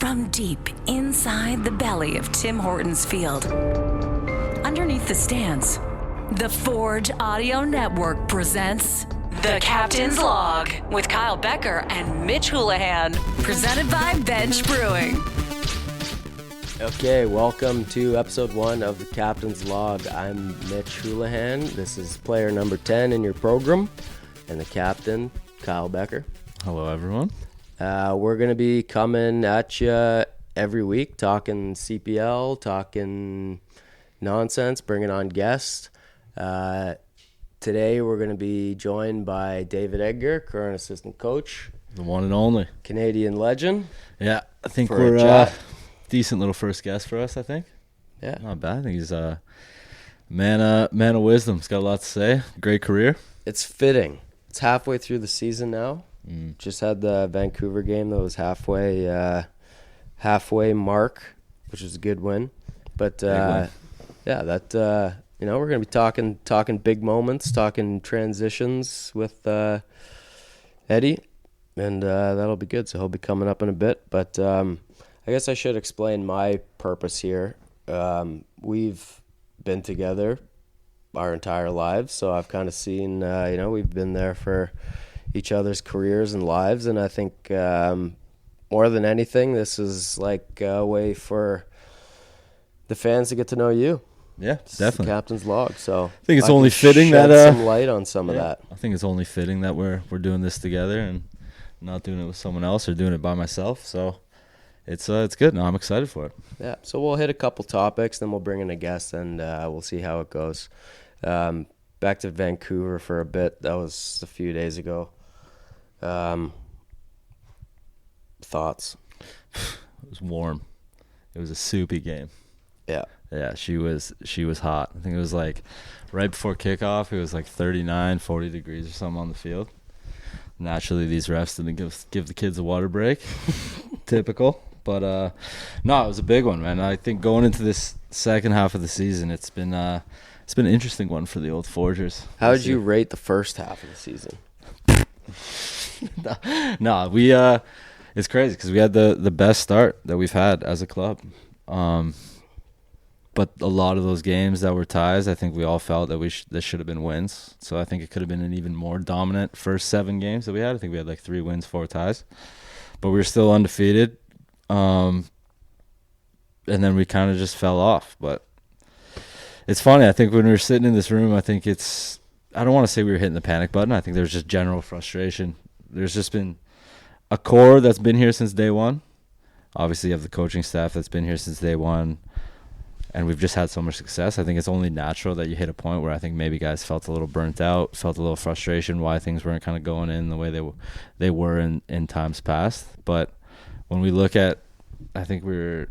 From deep inside the belly of Tim Hortons Field, underneath the stands, the Forge Audio Network presents The Captain's Log with Kyle Bekker and Mitch Houlahan, presented by Bench Brewing. Okay, welcome to episode 1 of The Captain's Log. I'm Mitch Houlahan. This is player number 10 in your program, and the captain, Kyle Bekker. Hello, everyone. We're going to be coming at you every week, talking CPL, talking nonsense, bringing on guests. Today we're going to be joined by David Edgar, current assistant coach. The one and only. Canadian legend. Yeah, I think For we're a chat. Decent little first guest for us, I think. Yeah. Not bad. I think he's a man of wisdom. He's got a lot to say. Great career. It's fitting. It's halfway through the season now. Just had the Vancouver game that was halfway mark, which is a good win. But win. we're going to be talking big moments, talking transitions with Eddie, and that'll be good. So he'll be coming up in a bit. But I guess I should explain my purpose here. We've been together our entire lives, so I've kind of seen, we've been there for each other's careers and lives, and I think more than anything, this is like a way for the fans to get to know you. Yeah, It's definitely. the Captain's Log. So I think it's I only can fitting shed that some light on some of that. I think it's only fitting that we're doing this together and not doing it with someone else or doing it by myself. So it's good. No, I'm excited for it. Yeah. So we'll hit a couple topics, then we'll bring in a guest, and we'll see how it goes. Back to Vancouver for a bit. That was a few days ago. Thoughts? It was warm. It was a soupy game. Yeah. Yeah, she was hot. I think it was like right before kickoff, it was like 39, 40 degrees or something on the field. Naturally, these refs didn't give the kids a water break. Typical. But no, it was a big one, man. I think going into this second half of the season, it's been an interesting one for the old Forgers. How would you rate the first half of the season? No, we it's crazy because we had the best start that we've had as a club. But a lot of those games that were ties, I think we all felt that that should have been wins. So I think it could have been an even more dominant first 7 games that we had. I think we had like 3 wins, 4 ties. But we were still undefeated. And then we kind of just fell off. But it's funny. I think when we were sitting in this room, I think I don't want to say we were hitting the panic button. I think there was just general frustration. There's just been a core that's been here since day one. Obviously, you have the coaching staff that's been here since day one. And we've just had so much success. I think it's only natural that you hit a point where I think maybe guys felt a little burnt out, felt a little frustration why things weren't kind of going in the way they were in times past. But when we look at, I think I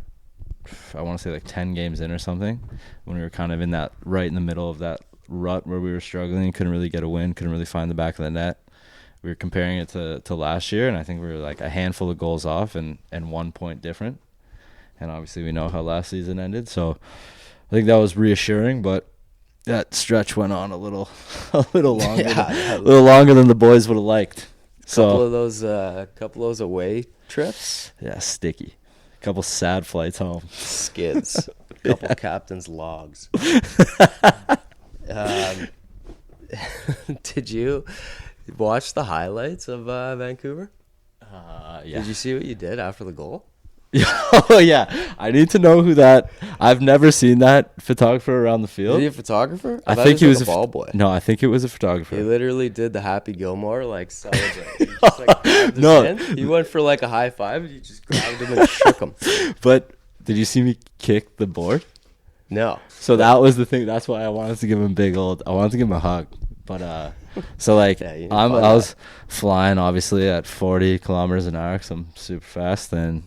want to say like 10 games in or something, when we were kind of right in the middle of that rut where we were struggling, couldn't really get a win, couldn't really find the back of the net. We were comparing it to last year, and I think we were like a handful of goals off and 1 point different. And obviously we know how last season ended, so I think that was reassuring. But that stretch went on a little longer, a little longer than the boys would have liked. Couple of those away trips. Yeah, sticky. A couple sad flights home. Skids. A couple captain's logs. Did you watch the highlights of Vancouver? Yeah. Did you see what you did after the goal? Oh, yeah. I need to know who that. I've never seen that photographer around the field. Is he a photographer? I think he was a ball boy. No, I think it was a photographer. He literally did the Happy Gilmore, like, celebrate. He just, like, grabbed his hand. He went for, like, a high five, and you just grabbed him and shook him. But did you see me kick the board? No. So that was the thing. That's why I wanted to give him I wanted to give him a hug. But, so, like, Yeah, I was flying, obviously, at 40 kilometers an hour, because I'm super fast, and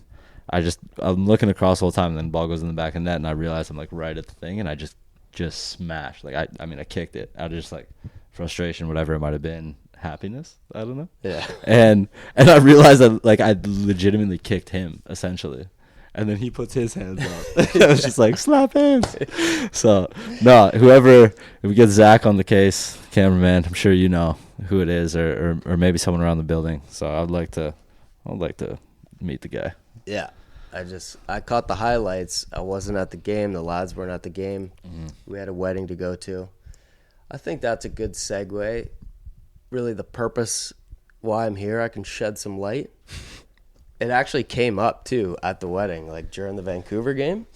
I'm looking across the whole time, and then the ball goes in the back of the net, and I realize I'm like right at the thing, and I just smashed. Like I kicked it out of just like frustration, whatever it might have been, happiness. I don't know. Yeah. And I realized that like I legitimately kicked him essentially, and then he puts his hands up. I was just like slap hands. So no, if we get Zach on the case, cameraman, I'm sure you know who it is, or maybe someone around the building. So I'd like to meet the guy. Yeah. I caught the highlights. I wasn't at the game. The lads weren't at the game. Mm-hmm. We had a wedding to go to. I think that's a good segue. Really, the purpose why I'm here, I can shed some light. It actually came up too at the wedding, like during the Vancouver game,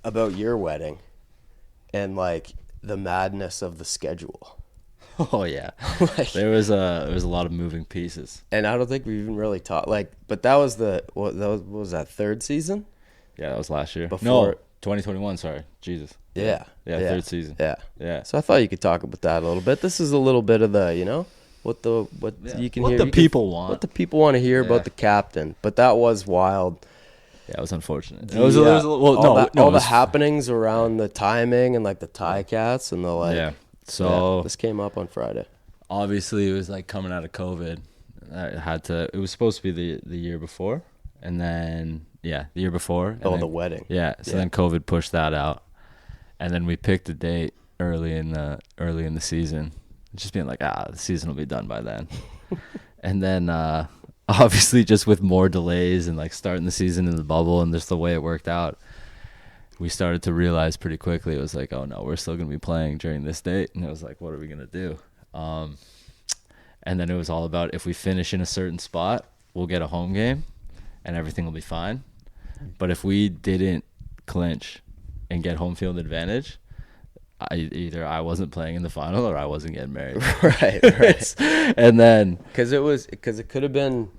about your wedding and like the madness of the schedule. Oh yeah, Like, there was a lot of moving pieces. and I don't think we even really talked. Like, but that was what was that, third season? Yeah, that was last year. Before- No, 2021. Sorry, Jesus. Yeah, Third season. Yeah. So I thought you could talk about that a little bit. This is a little bit of the, what you can What hear. the you can- people want. What the people want to hear Yeah. about the captain. But that was wild. Yeah, it was unfortunate. The, It was all the happenings around the timing and like the tie cats and the like. Yeah. So this came up on Friday. obviously it was like coming out of COVID. It was supposed to be the year before, and then the year before. And then, the wedding. Yeah. So then COVID pushed that out, and then we picked a date early in the season, just being like, the season will be done by then. And then obviously just with more delays and like starting the season in the bubble and just the way it worked out, we started to realize pretty quickly it was like, oh no, we're still going to be playing during this date. And it was like, what are we going to do? And then it was all about, if we finish in a certain spot, we'll get a home game and everything will be fine. But if we didn't clinch and get home field advantage, either I wasn't playing in the final or I wasn't getting married. Right. And then Because it could have been.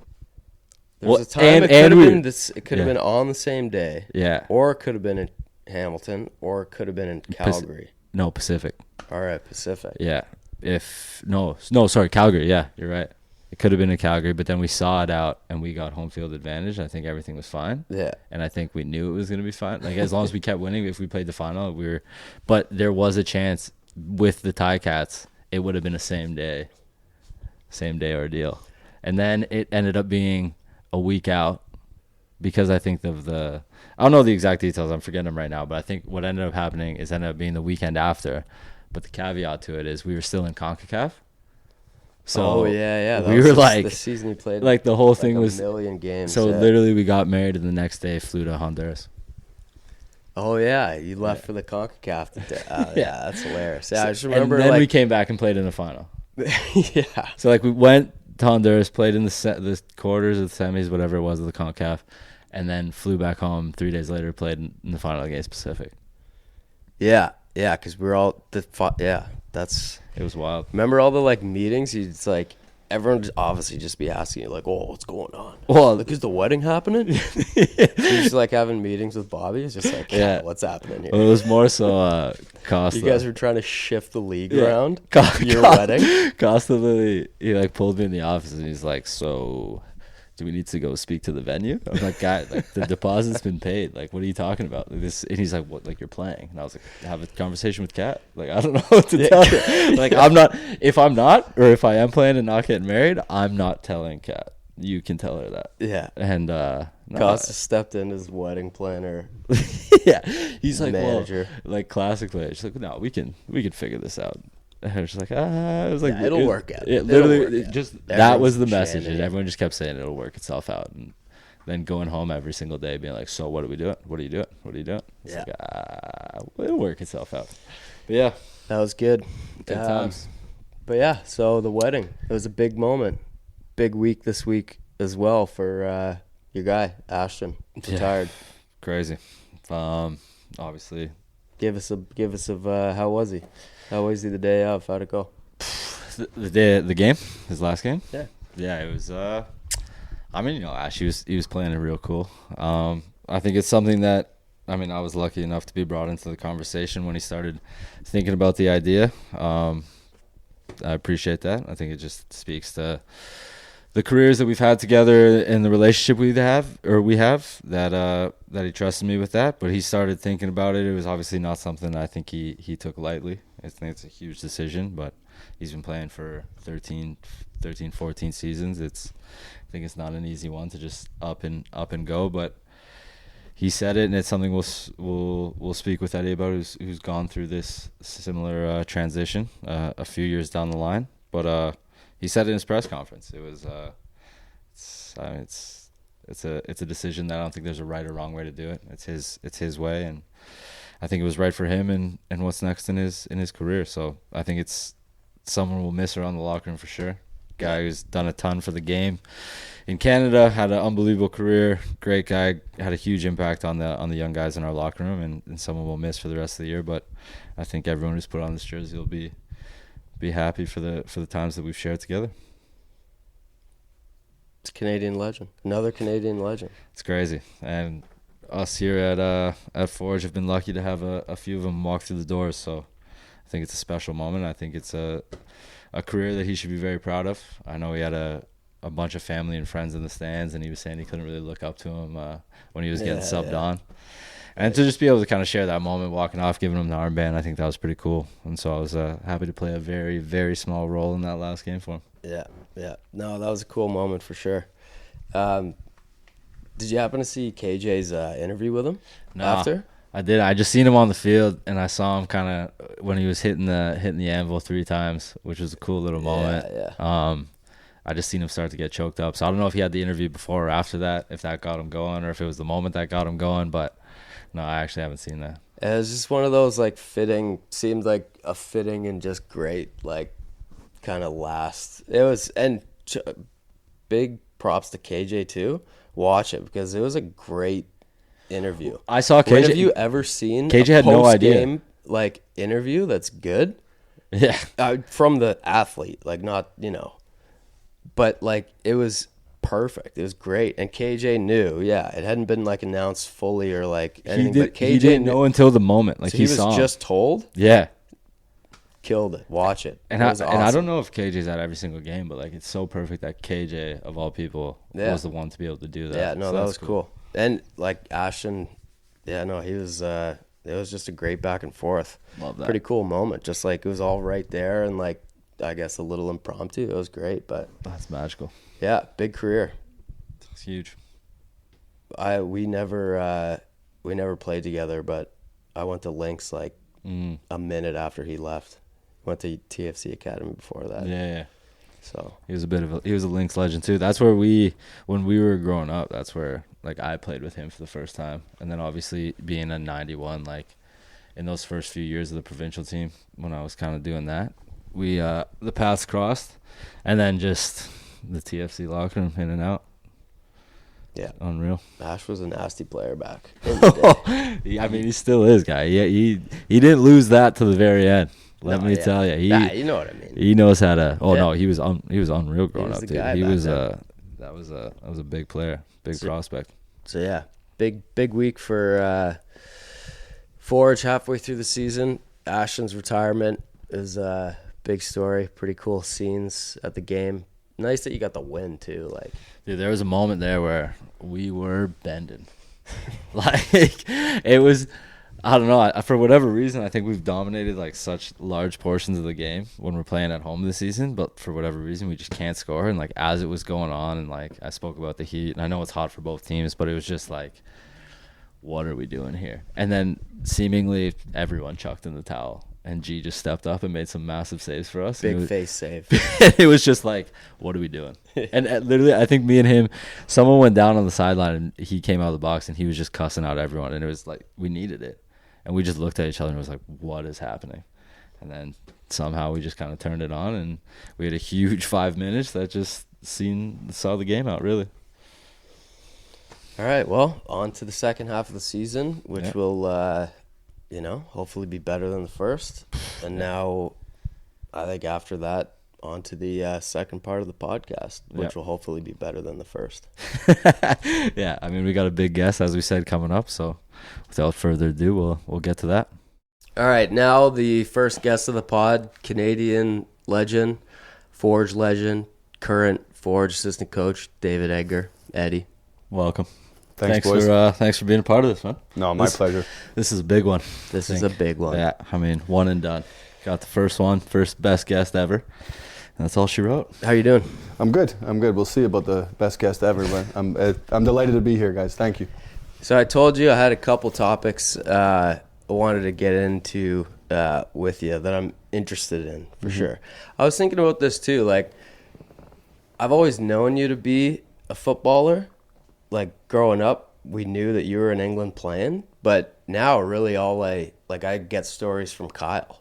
There Well, was a time and- it could have and we- been this. It could have yeah. been on the same day. yeah, Or it could have been in Hamilton, or it could have been in Calgary. no, Pacific. All right, Pacific. Yeah. Sorry, Calgary. Yeah, you're right. It could have been in Calgary, but then we saw it out and we got home field advantage. I think everything was fine. Yeah. And I think we knew it was going to be fine. Like, as long as we kept winning, if we played the final, but there was a chance with the tie cats, it would have been a same day ordeal. And then it ended up being a week out because I think I don't know the exact details. I'm forgetting them right now, but I think what ended up happening is ended up being the weekend after. But the caveat to it is we were still in CONCACAF. So yeah. we were like, the season we played. like the whole like thing a was. million games. So yeah. literally, we got married, and the next day flew to Honduras. Oh yeah, you left for the CONCACAF. Yeah, that's hilarious. Yeah, I just And remember then we like came back and played in the final. yeah. So like we went to Honduras, played in the quarters, the semis, whatever it was of the CONCACAF, and then flew back home 3 days later, played in the final against Pacific. Yeah, because we were all that's. It was wild. Remember all the like meetings? It's like everyone just obviously just be asking you like, "Oh, what's going on? Well, Like, is the wedding happening?" You're just like having meetings with Bobby. It's just like, Yeah. what's happening here? Well, it was more so Costa. You guys were trying to shift the league Yeah. around Co- your Co- wedding. Costa literally, he like pulled me in the office and he's like, "So, do we need to go speak to the venue?" I was like, "Guy, like the deposit's been paid. Like, what are you talking about?" Like, this, and he's like, "What? Like you're playing?" And I was like, "Have a conversation with Kat. Like, I don't know what to tell you. Like, I'm not. If I'm not, or if I am playing and not getting married, I'm not telling Kat. You can tell her that." Yeah. And no, Costa stepped in as wedding planner. yeah, he's like, Manager. well, like classic player. She's like, "No, we can figure this out." And I was just like, I was like, Yeah, it'll work out. It It'll literally, work it out. just that Everyone's was the chanting message, and it. everyone just kept saying it'll work itself out. And then going home every single day, being like, "So what are we doing? What are you doing? What are you doing?" It's Yeah. like, it'll work itself out. But yeah, That was good. good times. But yeah, so the wedding, it was a big moment. Big week this week as well for your guy, Ashton. Retired. Crazy. Obviously, Give us a how was he? How was he the day of? How'd it go? the game, his last game. Yeah. It was. I mean, Ash, he was playing it real cool. I think it's something that, I mean, I was lucky enough to be brought into the conversation when he started thinking about the idea. I appreciate that. I think it just speaks to the careers that we've had together and the relationship we have that he trusted me with that. But he started thinking about it. It was obviously not something I think he took lightly. I think it's a huge decision, but he's been playing for 13, 14 seasons. I think it's not an easy one to just up and go, but he said it, and it's something we'll speak with Eddie about, who's gone through this similar transition a few years down the line. But he said it in his press conference. It was it's a decision that I don't think there's a right or wrong way to do it. It's his way, and I think it was right for him and what's next in his career. So I think it's someone we'll miss around the locker room for sure. Guy who's done a ton for the game in Canada, had an unbelievable career, great guy, had a huge impact on the young guys in our locker room, and someone we'll miss for the rest of the year. But I think everyone who's put on this jersey will be happy for the times that we've shared together. It's a Canadian legend. Another Canadian legend. It's crazy. And us here at Forge have been lucky to have a few of them walk through the doors. So I think it's a special moment. I think it's a career that he should be very proud of. I know he had a bunch of family and friends in the stands, and he was saying he couldn't really look up to him when he was getting subbed on. And to just be able to kind of share that moment, walking off, giving him the armband, I think that was pretty cool. And so I was happy to play a very, very small role in that last game for him. Yeah. No, that was a cool moment for sure. Did you happen to see KJ's interview with him after? I did. I just seen him on the field, and I saw him kind of when he was hitting the anvil 3 times, which was a cool little moment. Yeah. I just seen him start to get choked up. So I don't know if he had the interview before or after that, if that got him going, or if it was the moment that got him going. But no, I actually haven't seen that. It was just one of those seemed like a fitting and just great kind of last. It was, and big props to KJ too. Watch it because it was a great interview. I saw KJ. When have you ever seen KJ a had no idea post-game, interview that's good? Yeah. From the athlete, not but it was perfect. It was great, and KJ knew. Yeah, it hadn't been announced fully or anything. But KJ he didn't know until the moment. So he was just told. Yeah. Killed it. Watch it. And it was awesome. And I don't know if KJ's at every single game, but it's so perfect that KJ of all people was the one to be able to do that. Yeah, no, so that was cool. And Ashton, yeah, no, he was. It was just a great back and forth. Love that. Pretty cool moment. Just it was all right there, and I guess a little impromptu. It was great, but that's magical. Yeah, big career. It's huge. We never played together, but I went to Lynx a minute after he left. Went to TFC Academy before that. Yeah. So he was a Lynx legend too. That's where when we were growing up, that's where I played with him for the first time. And then obviously being a 91, in those first few years of the provincial team, when I was kind of doing that, we the paths crossed, and then just the TFC locker room in and out. Yeah, unreal. Ash was a nasty player back in the day. I mean, he still is, guy. He didn't lose that to the very end. Let me tell you, you know what I mean. He knows how to. Oh no, he was unreal growing up, dude. He was that was a big player, prospect. So yeah, big week for Forge halfway through the season. Ashton's retirement is a big story. Pretty cool scenes at the game. Nice that you got the win too. Dude, there was a moment there where we were bending. It was. I don't know. For whatever reason, I think we've dominated such large portions of the game when we're playing at home this season. But for whatever reason, we just can't score. And as it was going on, and I spoke about the heat, and I know it's hot for both teams, but it was just what are we doing here? And then seemingly everyone chucked in the towel, and G just stepped up and made some massive saves for us. Big face save. It was just what are we doing? And literally, I think me and him, someone went down on the sideline, and he came out of the box, and he was just cussing out everyone, and it was we needed it. And we just looked at each other and was what is happening? And then somehow we just kind of turned it on, and we had a huge 5 minutes that just saw the game out, really. All right, well, on to the second half of the season, which will, hopefully be better than the first. And now I think after that, on to the second part of the podcast, which will hopefully be better than the first. Yeah, I mean, we got a big guest, as we said, coming up, so without further ado, we'll get to that. All right, now the first guest of the pod, Canadian legend, Forge legend, current Forge assistant coach, David Edgar. Eddie. Welcome. Thanks boys. Thanks for being a part of this, man. No, my pleasure. This is a big one. This is a big one. Yeah, I mean, one and done. Got the first best guest ever. That's all she wrote. How you doing? I'm good. We'll see about the best guest ever, but I'm delighted to be here, guys. Thank you. So I told you I had a couple topics I wanted to get into with you that I'm interested in for sure. I was thinking about this too. I've always known you to be a footballer, like growing up, we knew that you were in England playing, but now really all I get stories from Kyle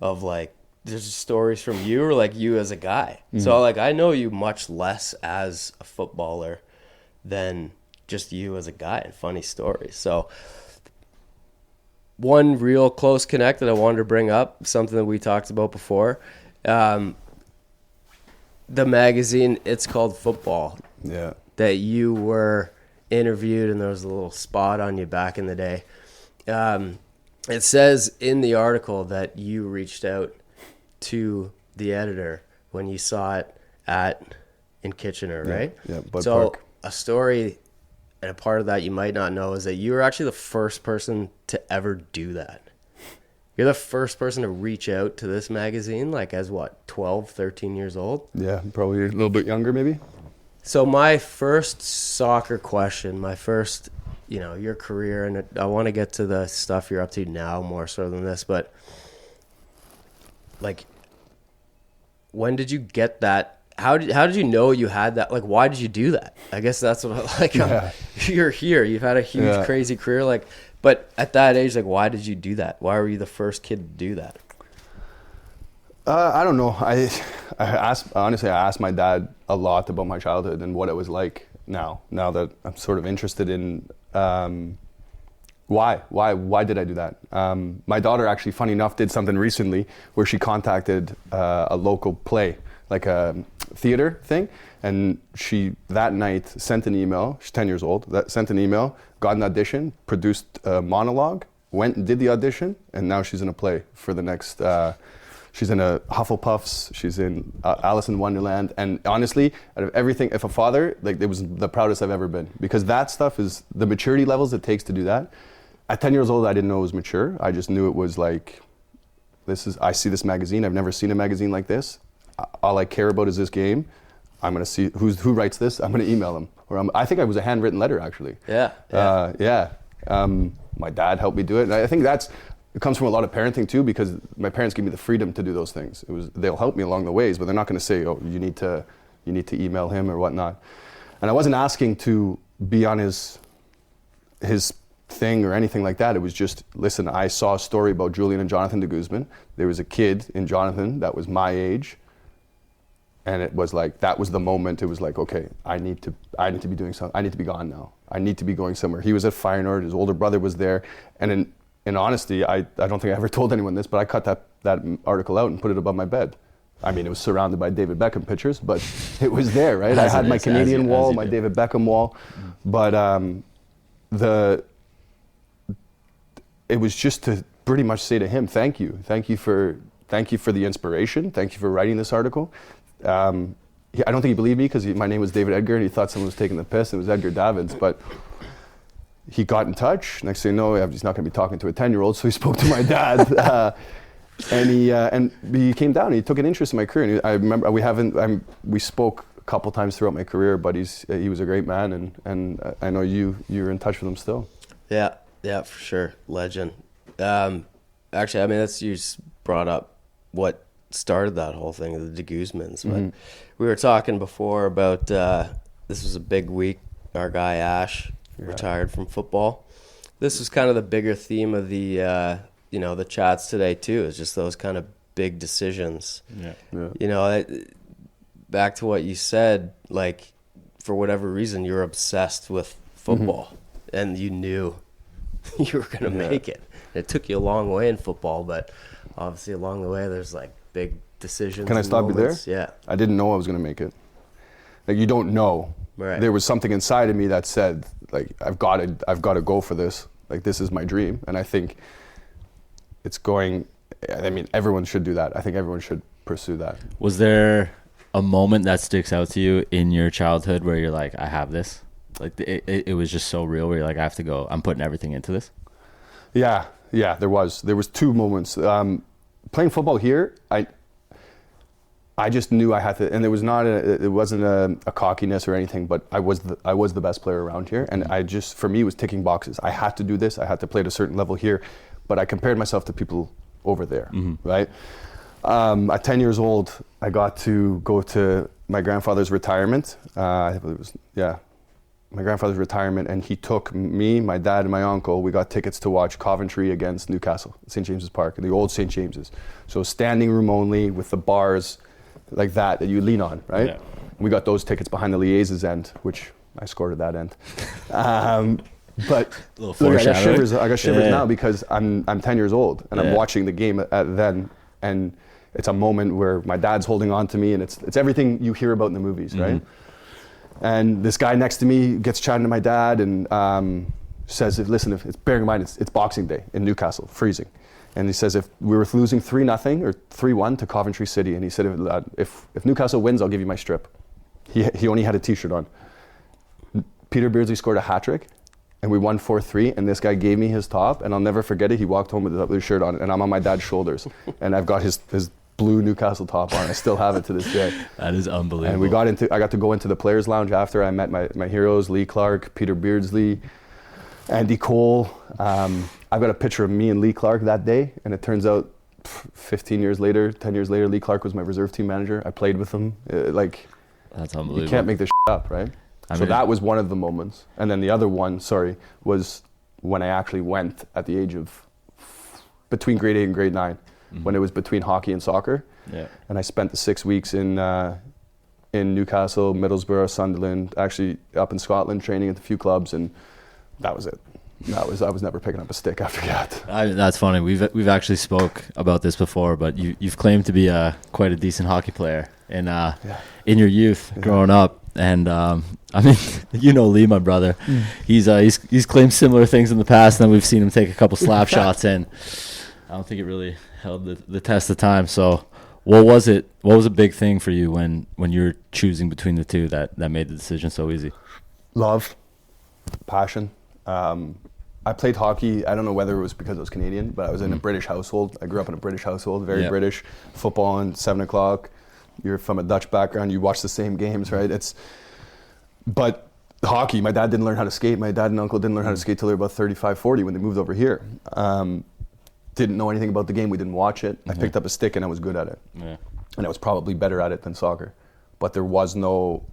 of like, there's stories from you or like you as a guy. So like, I know you much less as a footballer than just you as a guy and funny stories. So one real close connect that I wanted to bring up, something that we talked about before, the magazine, It's Called Football. Yeah. That you were interviewed and there was a little spot on you back in the day. It says in the article that you reached out to the editor when you saw it in Kitchener, right? Yeah, Bud so Park. A story and a part of that you might not know is that you were actually the first person to ever do that. You're the first person to reach out to this magazine, like as what, 12, 13 years old? Yeah, probably a little bit younger maybe. So my first soccer question, my first, your career, and I want to get to the stuff you're up to now more so than this, but like, when did you get that? How did you know you had that? Like, why did you do that? I guess that's what I like. Yeah. You're here. You've had a huge, crazy career. Like, but at that age, like, why did you do that? Why were you the first kid to do that? I don't know. I asked my dad a lot about my childhood and what it was like now that I'm sort of interested in why did I do that? My daughter actually, funny enough, did something recently where she contacted a local play, like a theater thing, and she that night sent an email. She's 10 years old. Sent an email, got an audition, produced a monologue, went and did the audition, and now she's in a play for the next. She's in a Hufflepuffs. She's in Alice in Wonderland. And honestly, out of everything, if a father, like, it was the proudest I've ever been, because that stuff is the maturity levels it takes to do that. At 10 years old, I didn't know it was mature. I just knew it was like, I see this magazine. I've never seen a magazine like this. All I care about is this game. I'm going to see who writes this. I'm going to email them. I think it was a handwritten letter, actually. Yeah. My dad helped me do it. And I think it comes from a lot of parenting too, because my parents give me the freedom to do those things. They'll help me along the ways, but they're not going to say, "Oh, you need to email him" or whatnot. And I wasn't asking to be on his thing or anything like that. It was just, listen, I saw a story about Julian and Jonathan de Guzman. There was a kid in Jonathan that was my age, and it was like, that was the moment. It was like, okay, I need to be doing something. I need to be gone now. I need to be going somewhere. He was at Feyenoord. His older brother was there, and in honesty, I don't think I ever told anyone this, but I cut that article out and put it above my bed. I mean, it was surrounded by David Beckham pictures, but it was there, right? I had my Canadian wall, my David Beckham wall, but it was just to pretty much say to him, thank you for the inspiration, thank you for writing this article. I don't think he believed me because my name was David Edgar, and he thought someone was taking the piss. It was Edgar Davids, but he got in touch. Next thing you know, he's not going to be talking to a 10-year-old, so he spoke to my dad, and he came down. And he took an interest in my career. And I remember we spoke a couple times throughout my career, but he was a great man, and I know you're in touch with him still. Yeah, for sure, legend. Actually, I mean, you just brought up what started that whole thing of the de Guzmans. But we were talking before about this was a big week. Our guy Ash retired from football. This was kind of the bigger theme of the the chats today too. Is just those kind of big decisions. Yeah. Back to what you said, like, for whatever reason you're obsessed with football, and you knew you were going to make it. It took you a long way in football, but obviously along the way there's like big decisions. Can I stop moments. you there? Yeah. I didn't know I was going to make it. Like, you don't know. Right. There was something inside of me that said, like, I've got to go for this. Like, this is my dream. And I think everyone should do that. I think everyone should pursue that. Was there a moment that sticks out to you in your childhood where you're like, I have this? Like, it was just so real where you're like, I have to go. I'm putting everything into this. Yeah, there was two moments. Playing football here, I just knew I had to, and it wasn't a cockiness or anything, but I was the best player around here, and for me, it was ticking boxes. I had to do this. I had to play at a certain level here, but I compared myself to people over there, right? At 10 years old, I got to go to my grandfather's retirement. I believe it was, my grandfather's retirement, and he took me, my dad, and my uncle. We got tickets to watch Coventry against Newcastle, St. James's Park, the old St. James's. So standing room only with the bars like that you lean on, right? Yeah. We got those tickets behind the liaisons end, which I scored at that end. But Look, I got shivers. I got shivers Yeah. now because I'm 10 years old and I'm Yeah. watching the game at then, and it's a moment where my dad's holding on to me, and it's everything you hear about in the movies, right? And this guy next to me gets chatting to my dad and says, "Listen, if it's bearing in mind it's Boxing Day in Newcastle, freezing." And he says, if we were losing 3-0 or 3-1 to Coventry City, and he said, if Newcastle wins, I'll give you my strip. He only had a T-shirt on. Peter Beardsley scored a hat-trick, and we won 4-3, and this guy gave me his top, and I'll never forget it. He walked home with his shirt on, and I'm on my dad's shoulders, and I've got his blue Newcastle top on. I still have it to this day. That is unbelievable. And I got to go into the players' lounge after. I met my heroes, Lee Clark, Peter Beardsley, Andy Cole. I've got a picture of me and Lee Clark that day, and it turns out 10 years later, Lee Clark was my reserve team manager. I played with him. That's unbelievable. You can't make this up, right? So that was one of the moments. And then the other one, was when I actually went at the age of between grade 8 and grade 9, when it was between hockey and soccer. Yeah. And I spent the 6 weeks in Newcastle, Middlesbrough, Sunderland, actually up in Scotland, training at a few clubs, and that was it. I was never picking up a stick after that. That's funny. We've actually spoke about this before, but you've claimed to be quite a decent hockey player in your youth growing up, and Lee, my brother, he's claimed similar things in the past, and then we've seen him take a couple slap shots, and I don't think it really held the test of time. So, what was it? What was a big thing for you when you're choosing between the two that made the decision so easy? Love, passion. I played hockey. I don't know whether it was because I was Canadian, but I was in a British household. I grew up in a British household, very British. Football on 7 o'clock. You're from a Dutch background. You watch the same games, right? But hockey, my dad didn't learn how to skate. My dad and uncle didn't learn how to skate till they were about 35, 40 when they moved over here. Didn't know anything about the game. We didn't watch it. I picked up a stick and I was good at it. Yeah. And I was probably better at it than soccer. But there was no,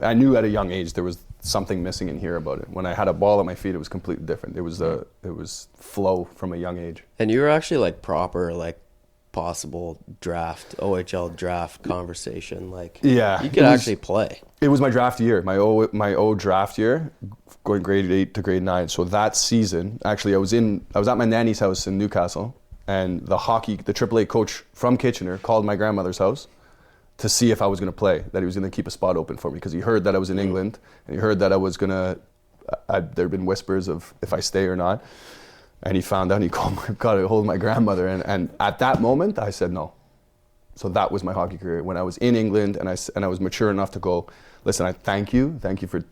I knew at a young age there was something missing in here about it. When I had a ball at my feet, it was completely different. It was flow from a young age. And you were actually like proper, like possible draft, OHL draft conversation. Like, yeah, you could actually play. It was my draft year, my O draft year, going grade 8 to grade 9. So that season, actually, I was at my nanny's house in Newcastle, and the AAA coach from Kitchener called my grandmother's house to see if I was going to play, that he was going to keep a spot open for me, because he heard that I was in England, and he heard that I was going to, there had been whispers of if I stay or not, and he found out, and he got a hold of my grandmother, and at that moment, I said no. So that was my hockey career. When I was in England, and I was mature enough to go, listen, I thank you for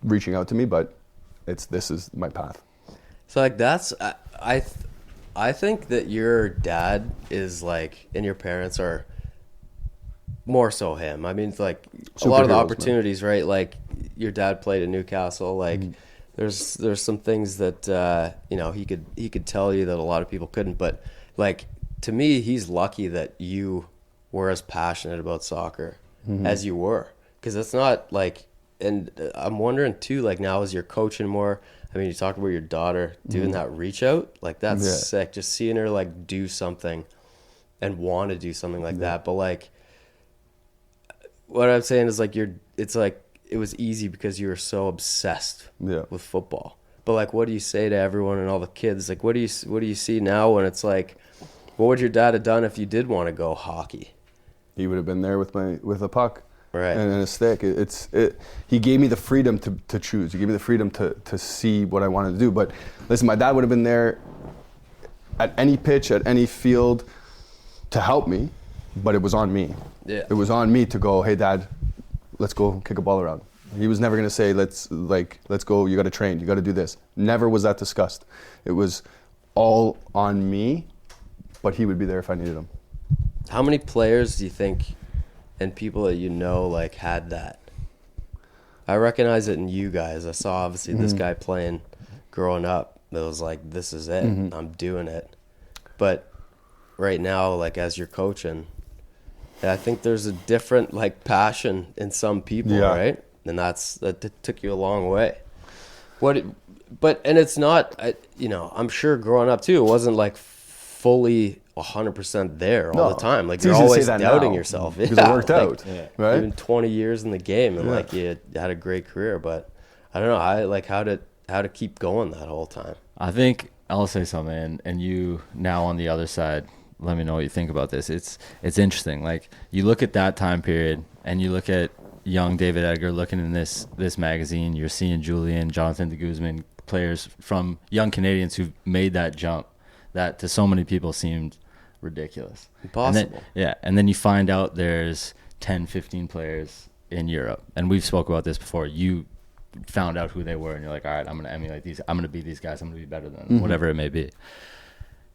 reaching out to me, but this is my path. So like that's, I think that your dad is like, and your parents are, more so him. I mean, it's like a lot of the opportunities, man. Right? Like your dad played in Newcastle. Like there's some things that he could tell you that a lot of people couldn't. But like to me, he's lucky that you were as passionate about soccer as you were, because it's not like. And I'm wondering too, like now as you're coaching more. I mean, you talk about your daughter doing that reach out. Like that's sick. Just seeing her like do something and want to do something like that. But like. What I'm saying is like it's like it was easy because you were so obsessed with football. But like, what do you say to everyone and all the kids? Like, what do you see now when it's like, what would your dad have done if you did want to go hockey? He would have been there with a puck, right, and a stick. He gave me the freedom to choose. He gave me the freedom to see what I wanted to do. But listen, my dad would have been there at any pitch, at any field, to help me. But it was on me. Yeah. It was on me to go, hey Dad, let's go kick a ball around. He was never gonna say, let's go, you gotta train, you gotta do this. Never was that discussed. It was all on me, but he would be there if I needed him. How many players do you think, and people that you know, like had that? I recognize it in you guys. I saw obviously this guy playing growing up. It was like, this is it, I'm doing it. But right now, like as you're coaching, I think there's a different like passion in some people, right? and that took you a long way. And it's not, I'm sure growing up too, it wasn't like fully 100% there all the time. Like you're always doubting yourself. Because it worked out, right? Even 20 years in the game, and like you had a great career, but I don't know. I like how to keep going that whole time. I think I'll say something, and you now on the other side, let me know what you think about this. It's interesting. Like you look at that time period, and you look at young David Edgar looking in this magazine. You're seeing Julian, Jonathan de Guzman, players from young Canadians who've made that jump that to so many people seemed ridiculous. Impossible. And then you find out there's 10, 15 players in Europe. And we've spoke about this before. You found out who they were, and you're like, all right, I'm going to emulate these. I'm going to be these guys. I'm going to be better than them, whatever it may be.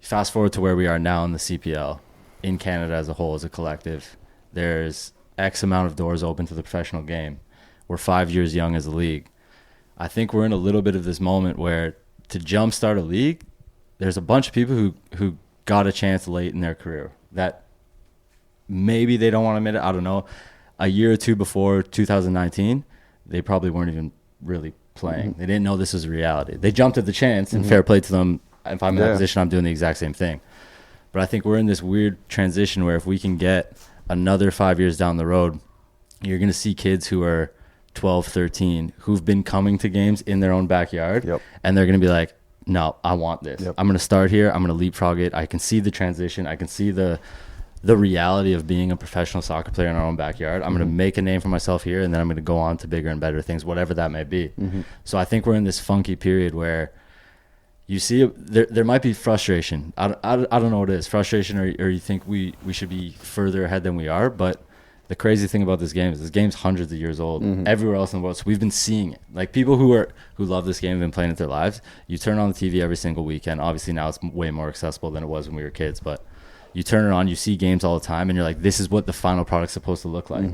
Fast forward to where we are now in the CPL, in Canada as a whole, as a collective. There's X amount of doors open to the professional game. We're 5 years young as a league. I think we're in a little bit of this moment where to jumpstart a league, there's a bunch of people who got a chance late in their career that maybe they don't want to admit it. I don't know. A year or two before 2019, they probably weren't even really playing. They didn't know this was a reality. They jumped at the chance, and fair play to them. If I'm in that position, I'm doing the exact same thing. But I think we're in this weird transition where if we can get another 5 years down the road, you're going to see kids who are 12, 13, who've been coming to games in their own backyard, and they're going to be like, no, I want this. I'm going to start here. I'm going to leapfrog it. I can see the transition. I can see the reality of being a professional soccer player in our own backyard. I'm going to make a name for myself here, and then I'm going to go on to bigger and better things, whatever that may be. So I think we're in this funky period where you see there might be frustration. I don't know what it is, frustration, or you think we should be further ahead than we are. But the crazy thing about this game is this game's hundreds of years old everywhere else in the world. So we've been seeing it. Like people who love this game have been playing it their lives. You turn on the TV every single weekend. Obviously now it's way more accessible than it was when we were kids, but you turn it on, you see games all the time, and you're like, this is what the final product's supposed to look like.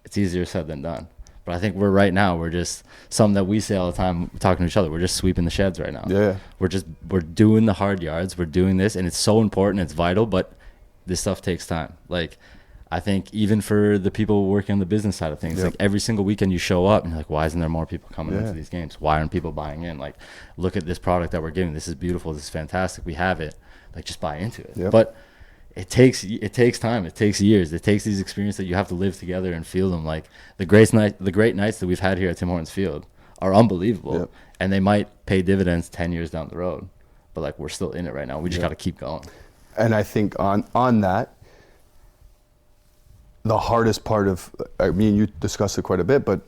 It's easier said than done. But I think we're just something that we say all the time talking to each other. We're just sweeping the sheds right now. Yeah. We're doing the hard yards. We're doing this, and it's so important. It's vital, but this stuff takes time. Like, I think even for the people working on the business side of things, like every single weekend you show up and you're like, why isn't there more people coming into these games? Why aren't people buying in? Like, look at this product that we're giving. This is beautiful. This is fantastic. We have it. Like, just buy into it. But it takes time. It takes years. It takes these experiences that you have to live together and feel them. Like the great nights that we've had here at Tim Hortons Field are unbelievable, and they might pay dividends 10 years down the road. But like, we're still in it right now. We just got to keep going. And I think on that, the hardest part of, I mean, you discussed it quite a bit, but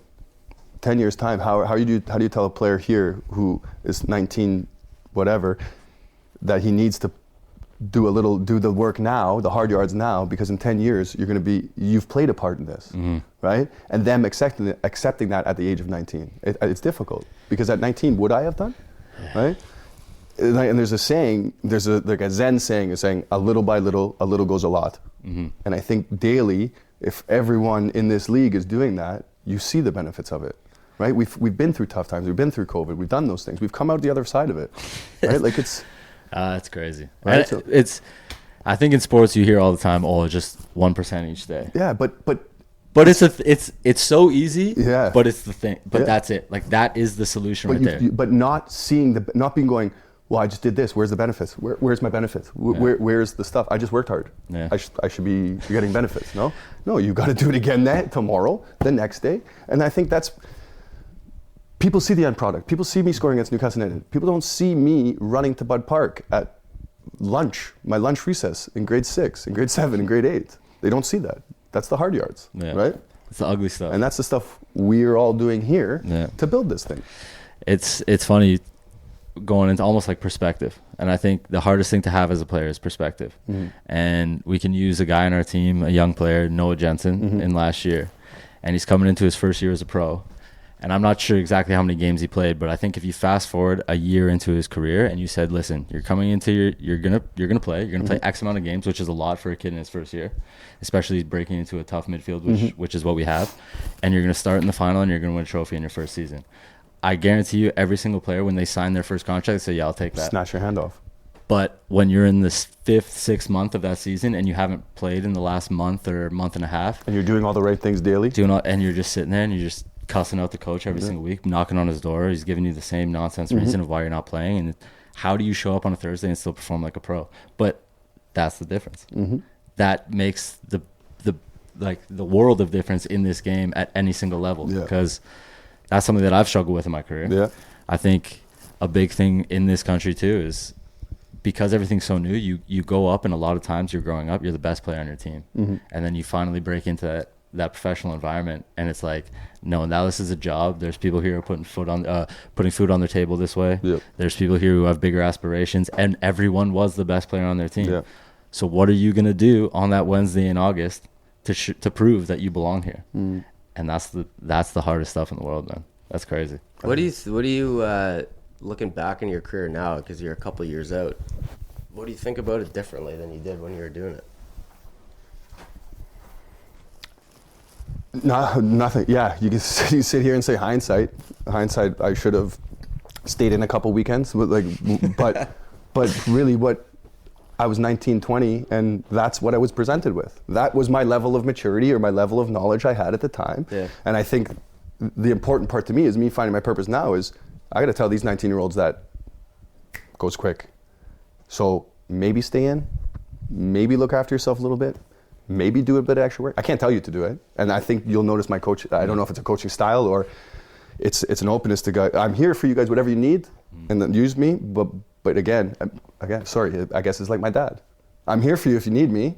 10 years time, how do you tell a player here who is 19, whatever, that he needs to do the work now, the hard yards now, because in 10 years you've played a part in this, right? And them accepting that at the age of 19, it's difficult, because at 19, would I have done, right? And there's a saying, like a Zen saying, is saying a little by little, a little goes a lot. And I think daily, if everyone in this league is doing that, you see the benefits of it, right? We've been through tough times. We've been through COVID. We've done those things. We've come out the other side of it, right? Like it's crazy. Right? So, I think in sports you hear all the time, just 1% each day. Yeah, but it's so easy. Yeah. But it's the thing. But that's it. Like that is the solution there. But not seeing not being going, well, I just did this. Where's the benefits? Where's my benefits? Where's the stuff? I just worked hard. Yeah. I should be getting benefits. No, you got to do it again tomorrow, the next day. And I think that's, people see the end product. People see me scoring against Newcastle United. People don't see me running to Bud Park at lunch, my lunch recess in grade 6, in grade 7, in grade 8. They don't see that. That's the hard yards, right? It's the ugly stuff. And that's the stuff we're all doing here to build this thing. It's funny going into almost like perspective. And I think the hardest thing to have as a player is perspective. And we can use a guy on our team, a young player, Noah Jensen, in last year. And he's coming into his first year as a pro. And I'm not sure exactly how many games he played, but I think if you fast forward a year into his career and you said, listen, you're coming into you're gonna play X amount of games, which is a lot for a kid in his first year, especially breaking into a tough midfield, which is what we have. And you're gonna start in the final and you're gonna win a trophy in your first season. I guarantee you, every single player, when they sign their first contract, they say, yeah, I'll take that. Snatch your hand off. But when you're in the 5th, 6th month of that season and you haven't played in the last month or month and a half, and you're doing all the right things daily, and you're just sitting there and you're just cussing out the coach every single week, knocking on his door. He's giving you the same nonsense reason of why you're not playing. And how do you show up on a Thursday and still perform like a pro? But that's the difference. That makes the world of difference in this game at any single level, because that's something that I've struggled with in my career. Yeah. I think a big thing in this country too is because everything's so new, you go up, and a lot of times you're growing up, you're the best player on your team. And then you finally break into that professional environment, and it's like, no, now this is a job. There's people here who are putting food on their table this way. There's people here who have bigger aspirations, and everyone was the best player on their team. So what are you going to do on that Wednesday in August to prove that you belong here? And that's the hardest stuff in the world, man. That's crazy. What do you looking back in your career now, because you're a couple years out, what do you think about it differently than you did when you were doing it? No, nothing. Yeah, you sit here and say hindsight. I should have stayed in a couple weekends, but really, what I was 19, 20, and that's what I was presented with. That was my level of maturity, or my level of knowledge I had at the time. And I think the important part to me is me finding my purpose now is I got to tell these 19-year-olds that goes quick. So maybe stay in, maybe look after yourself a little bit. Maybe do a bit of extra work. I can't tell you to do it. And I think you'll notice my coach, I don't know if it's a coaching style or it's an openness to go, I'm here for you guys, whatever you need, and then use me. But again, sorry, I guess it's like my dad. I'm here for you if you need me.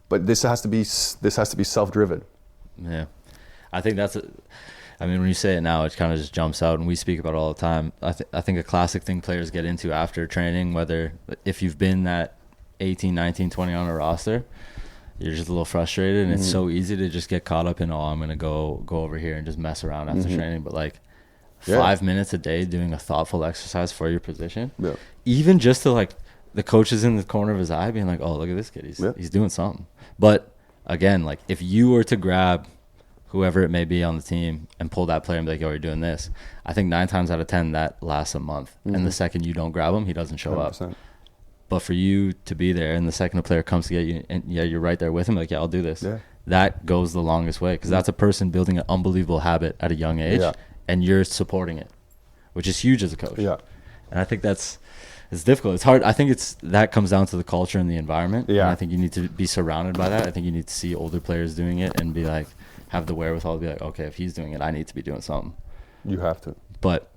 But this has to be self-driven. Yeah. I think when you say it now, it kind of just jumps out, and we speak about it all the time. I think a classic thing players get into after training, whether if you've been that 18, 19, 20 on a roster, you're just a little frustrated, and it's so easy to just get caught up in, I'm going to go over here and just mess around after training. But 5 minutes a day doing a thoughtful exercise for your position, even just to the coach is in the corner of his eye being like, oh, look at this kid. He's doing something. But again, if you were to grab whoever it may be on the team and pull that player and be like, yo, you're doing this, I think 9 times out of 10 that lasts a month. And the second you don't grab him, he doesn't show 100%. Up. But for you to be there, and the second a player comes to get you, and you're right there with him, I'll do this. That goes the longest way, because that's a person building an unbelievable habit at a young age, and you're supporting it, which is huge as a coach. And I think it's difficult. It's hard. I think that comes down to the culture and the environment. And I think you need to be surrounded by that. I think you need to see older players doing it and be have the wherewithal to be okay, if he's doing it, I need to be doing something. You have to. But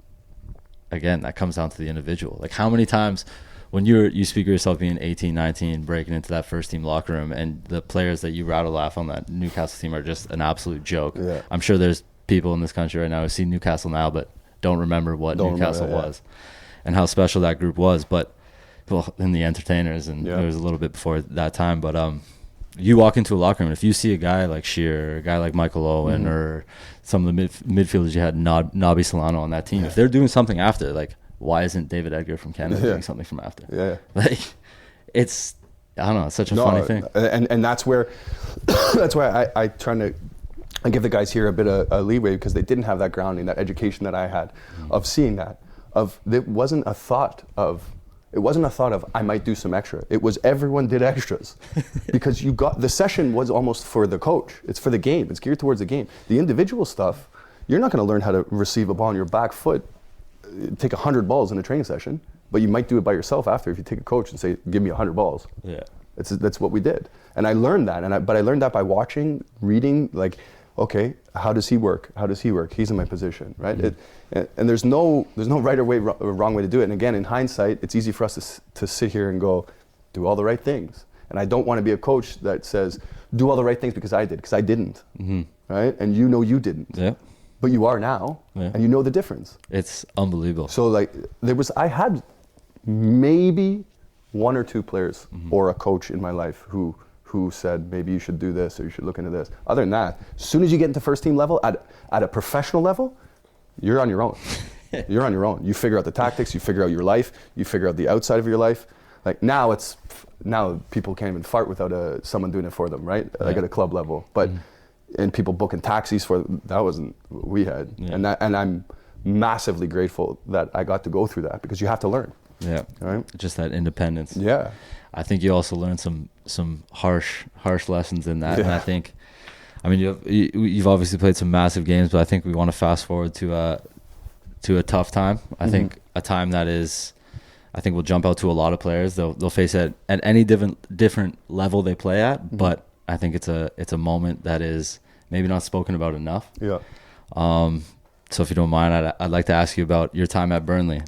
again, that comes down to the individual. How many times when you speak of yourself being 18, 19, breaking into that first team locker room, and the players that you rattle off on that Newcastle team are just an absolute joke. I'm sure there's people in this country right now who see Newcastle now but don't remember what Newcastle was and how special that group was. But in the entertainers, and it was a little bit before that time. But you walk into a locker room, and if you see a guy like Shearer, a guy like Michael Owen, or some of the midfielders you had, Nobby Solano on that team, if they're doing something after, why isn't David Edgar from Canada doing something from after? It's, I don't know, it's such a funny thing. And that's where, that's why I try to give the guys here a bit of leeway, because they didn't have that grounding, that education that I had of seeing that. It wasn't a thought of I might do some extra. It was everyone did extras, because the session was almost for the coach. It's for the game. It's geared towards the game. The individual stuff, you're not going to learn how to receive a ball on your back foot, take 100 balls in a training session, but you might do it by yourself after if you take a coach and say, give me 100 balls. That's what we did. And I learned that, but I learned that by watching, reading, okay, how does he work? He's in my position, right? And there's no right or wrong way to do it. And again, in hindsight, it's easy for us to sit here and go, do all the right things. And I don't want to be a coach that says, do all the right things because I did, because I didn't, right? And you didn't. But you are now, and you know the difference. It's unbelievable. So I had maybe 1 or 2 players or a coach in my life who said, maybe you should do this or you should look into this. Other than that, as soon as you get into first team level, at a professional level, you're on your own. You're on your own. You figure out the tactics, you figure out your life, you figure out the outside of your life. Now people can't even fart without someone doing it for them, right? At a club level. But and people booking taxis that wasn't what we had. And I'm massively grateful that I got to go through that, because you have to learn. Right? Just that independence. I think you also learn some harsh lessons in that. And I think I mean, you've obviously played some massive games, but I think we want to fast forward to a tough time. I think a time that is, I think will jump out to a lot of players. They'll face it at any different level they play at, but I think it's a moment that is maybe not spoken about enough. Yeah. So if you don't mind, I'd like to ask you about your time at Burnley.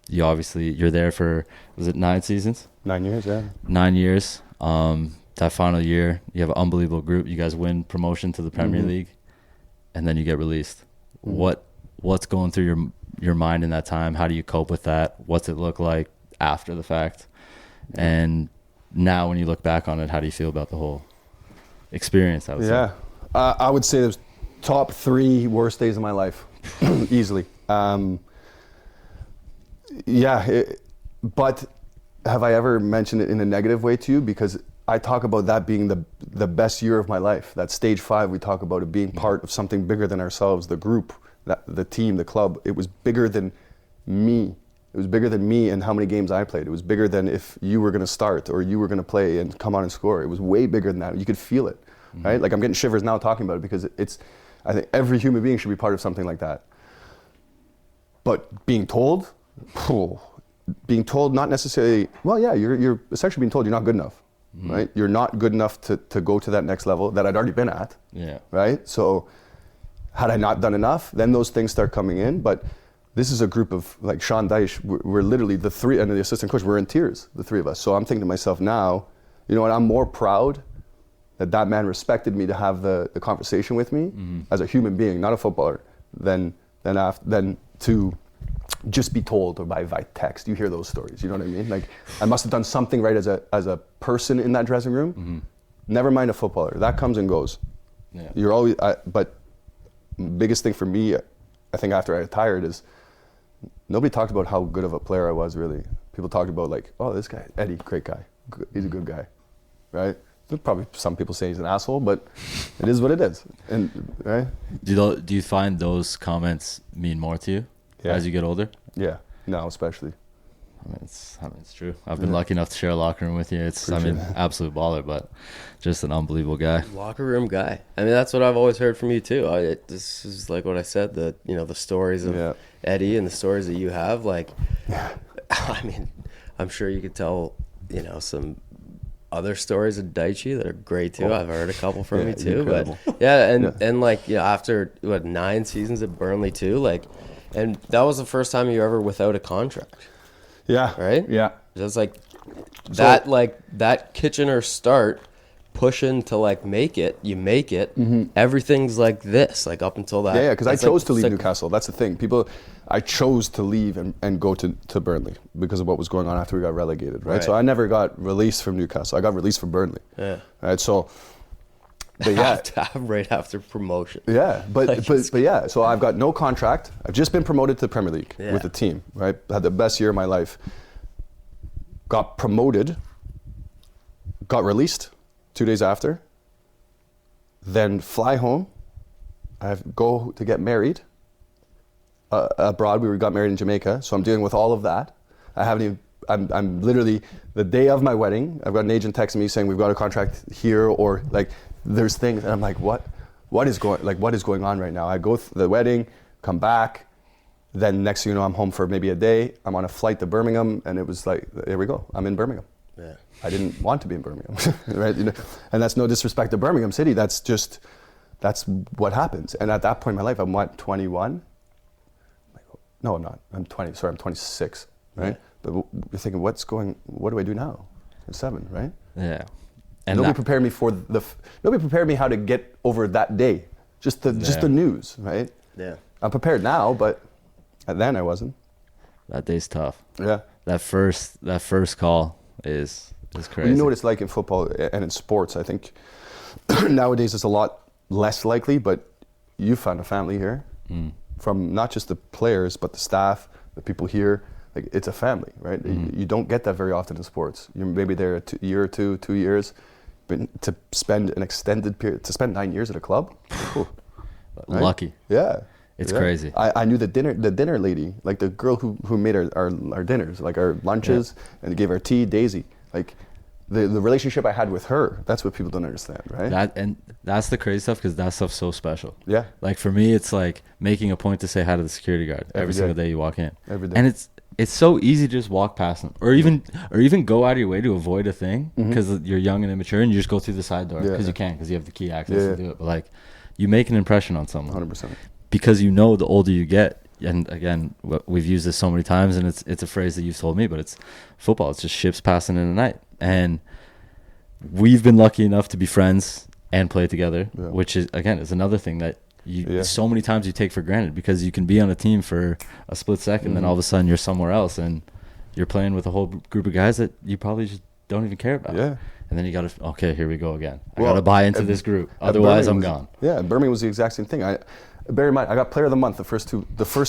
You're there for, was it 9 seasons? 9 years, yeah. 9 years. That final year, you have an unbelievable group. You guys win promotion to the Premier League, and then you get released. What's going through your mind in that time? How do you cope with that? What's it look like after the fact? And now when you look back on it, how do you feel about the whole experience? I would say. I would say it was top 3 worst days of my life, easily. But have I ever mentioned it in a negative way to you? Because I talk about that being the best year of my life. That stage 5, we talk about it being part of something bigger than ourselves, the group, the team, the club. It was bigger than me. It was bigger than me and how many games I played. It was bigger than if you were going to start or you were going to play and come on and score. It was way bigger than that. You could feel it, right? Like I'm getting shivers now talking about it because I think every human being should be part of something like that. But being told not necessarily, well, yeah, you're essentially being told you're not good enough, right? You're not good enough to go to that next level that I'd already been at, right? So had I not done enough, then those things start coming in. But this is a group of, like Sean Dyche, we're literally the 3, and the assistant coach, we're in tears, the 3 of us. So I'm thinking to myself now, you know what, I'm more proud that man respected me to have the conversation with me as a human being, not a footballer, than to just be told or by text. You hear those stories, you know what I mean? Like I must have done something right as a person in that dressing room. Never mind a footballer, that comes and goes. Yeah. You're always, but biggest thing for me, I think after I retired is nobody talked about how good of a player I was really. People talked about like, oh, this guy, Eddie, great guy. He's a good guy, right? There's probably some people say he's an asshole, but it is what it is. And right? Do you find those comments mean more to you as you get older? Yeah, now especially. I mean, it's true. I've been lucky enough to share a locker room with you. Absolute baller, but just an unbelievable guy. Locker room guy. I mean, that's what I've always heard from you too. This is like what I said. The stories of Eddie and the stories that you have. Like, I mean, I'm sure you could tell some other stories of Daichi that are great too. I've heard a couple from you too. Incredible. But and like after 9 seasons at Burnley too, like, and that was the first time you were ever without a contract. Yeah. Right? Yeah. Just like that, that Kitchener start pushing to like make it, you make it. Everything's like this, like up until that. Yeah, because I chose to leave Newcastle. That's the thing. I chose to leave and go to Burnley because of what was going on after we got relegated, right? So I never got released from Newcastle. I got released from Burnley. Yeah. Right. So. But right after promotion. Yeah, but yeah. So I've got no contract. I've just been promoted to the Premier League with the team. Right, had the best year of my life. Got promoted. Got released 2 days after. Then fly home. I go to get married abroad. We got married in Jamaica, so I'm dealing with all of that. I haven't even. I'm literally the day of my wedding. I've got an agent texting me saying we've got a contract here or like. There's things, and I'm like, what is going on right now? I go to the wedding, come back, then next thing you know, I'm home for maybe a day. I'm on a flight to Birmingham, and it was like, here we go. I'm in Birmingham. Yeah. I didn't want to be in Birmingham, right? And that's no disrespect to Birmingham City. That's what happens. And at that point in my life, I'm 21. No, I'm not. I'm 20. Sorry, I'm 26, right? Yeah. But you're thinking, what do I do now? I'm 7, right? Yeah. And nobody prepared me how to get over that day. Just the news, right? Yeah. I'm prepared now, but then I wasn't. That day's tough. Yeah. That first call is crazy. Well, you know what it's like in football and in sports. I think nowadays it's a lot less likely, but you found a family here from not just the players, but the staff, the people here. Like it's a family, right? You don't get that very often in sports. You're maybe there a year or 2 years. But to spend an extended period, to spend 9 years at a club, right? Lucky. Yeah, it's crazy. I knew the dinner lady, like the girl who made our dinners, like our lunches, and gave our tea, Daisy. Like the relationship I had with her. That's what people don't understand, right? That's the crazy stuff, because that stuff's so special. Yeah. Like for me, it's like making a point to say hi to the security guard every single day you walk in. Every day. And it's so easy to just walk past them, or even go out of your way to avoid a thing because you're young and immature, and you just go through the side door because you can, because you have the key access to do it. But like, you make an impression on someone 100%. because the older you get. And again, we've used this so many times, and it's a phrase that you've told me, but it's football. It's just ships passing in the night. And we've been lucky enough to be friends and play together, which is another thing that so many times you take for granted, because you can be on a team for a split second, then all of a sudden you're somewhere else and you're playing with a whole group of guys that you probably just don't even care about. Yeah. And then you got to, okay, here we go again. I got to buy into this group. Otherwise, I'm gone. Yeah, Birmingham was the exact same thing. Bear in mind, I got Player of the Month the first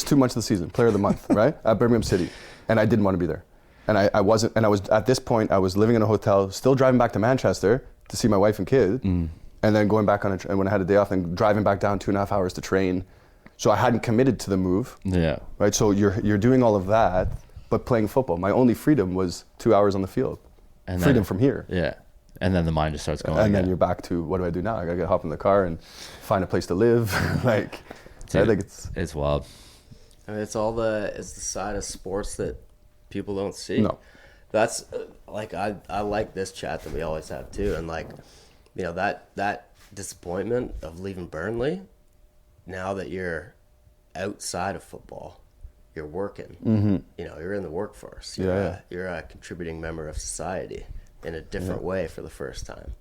2 months of the season. Player of the Month, right, at Birmingham City, and I didn't want to be there, and I wasn't. And I was at this point, I was living in a hotel, still driving back to Manchester to see my wife and kid, and then going back and when I had a day off, and driving back down 2.5 hours to train. So I hadn't committed to the move. Yeah. Right. So you're doing all of that, but playing football. My only freedom was 2 hours on the field. And freedom from here. Yeah. And then the mind just starts going. And then you're back to, what do I do now? I gotta hop in the car and find a place to live. Like, dude, I think it's wild. I mean, it's the side of sports that people don't see. No. That's like, I like this chat that we always have too, and like, you know, that disappointment of leaving Burnley. Now that you're outside of football, you're working. You know, you're in the workforce. You're a contributing member of society in a different way for the first time.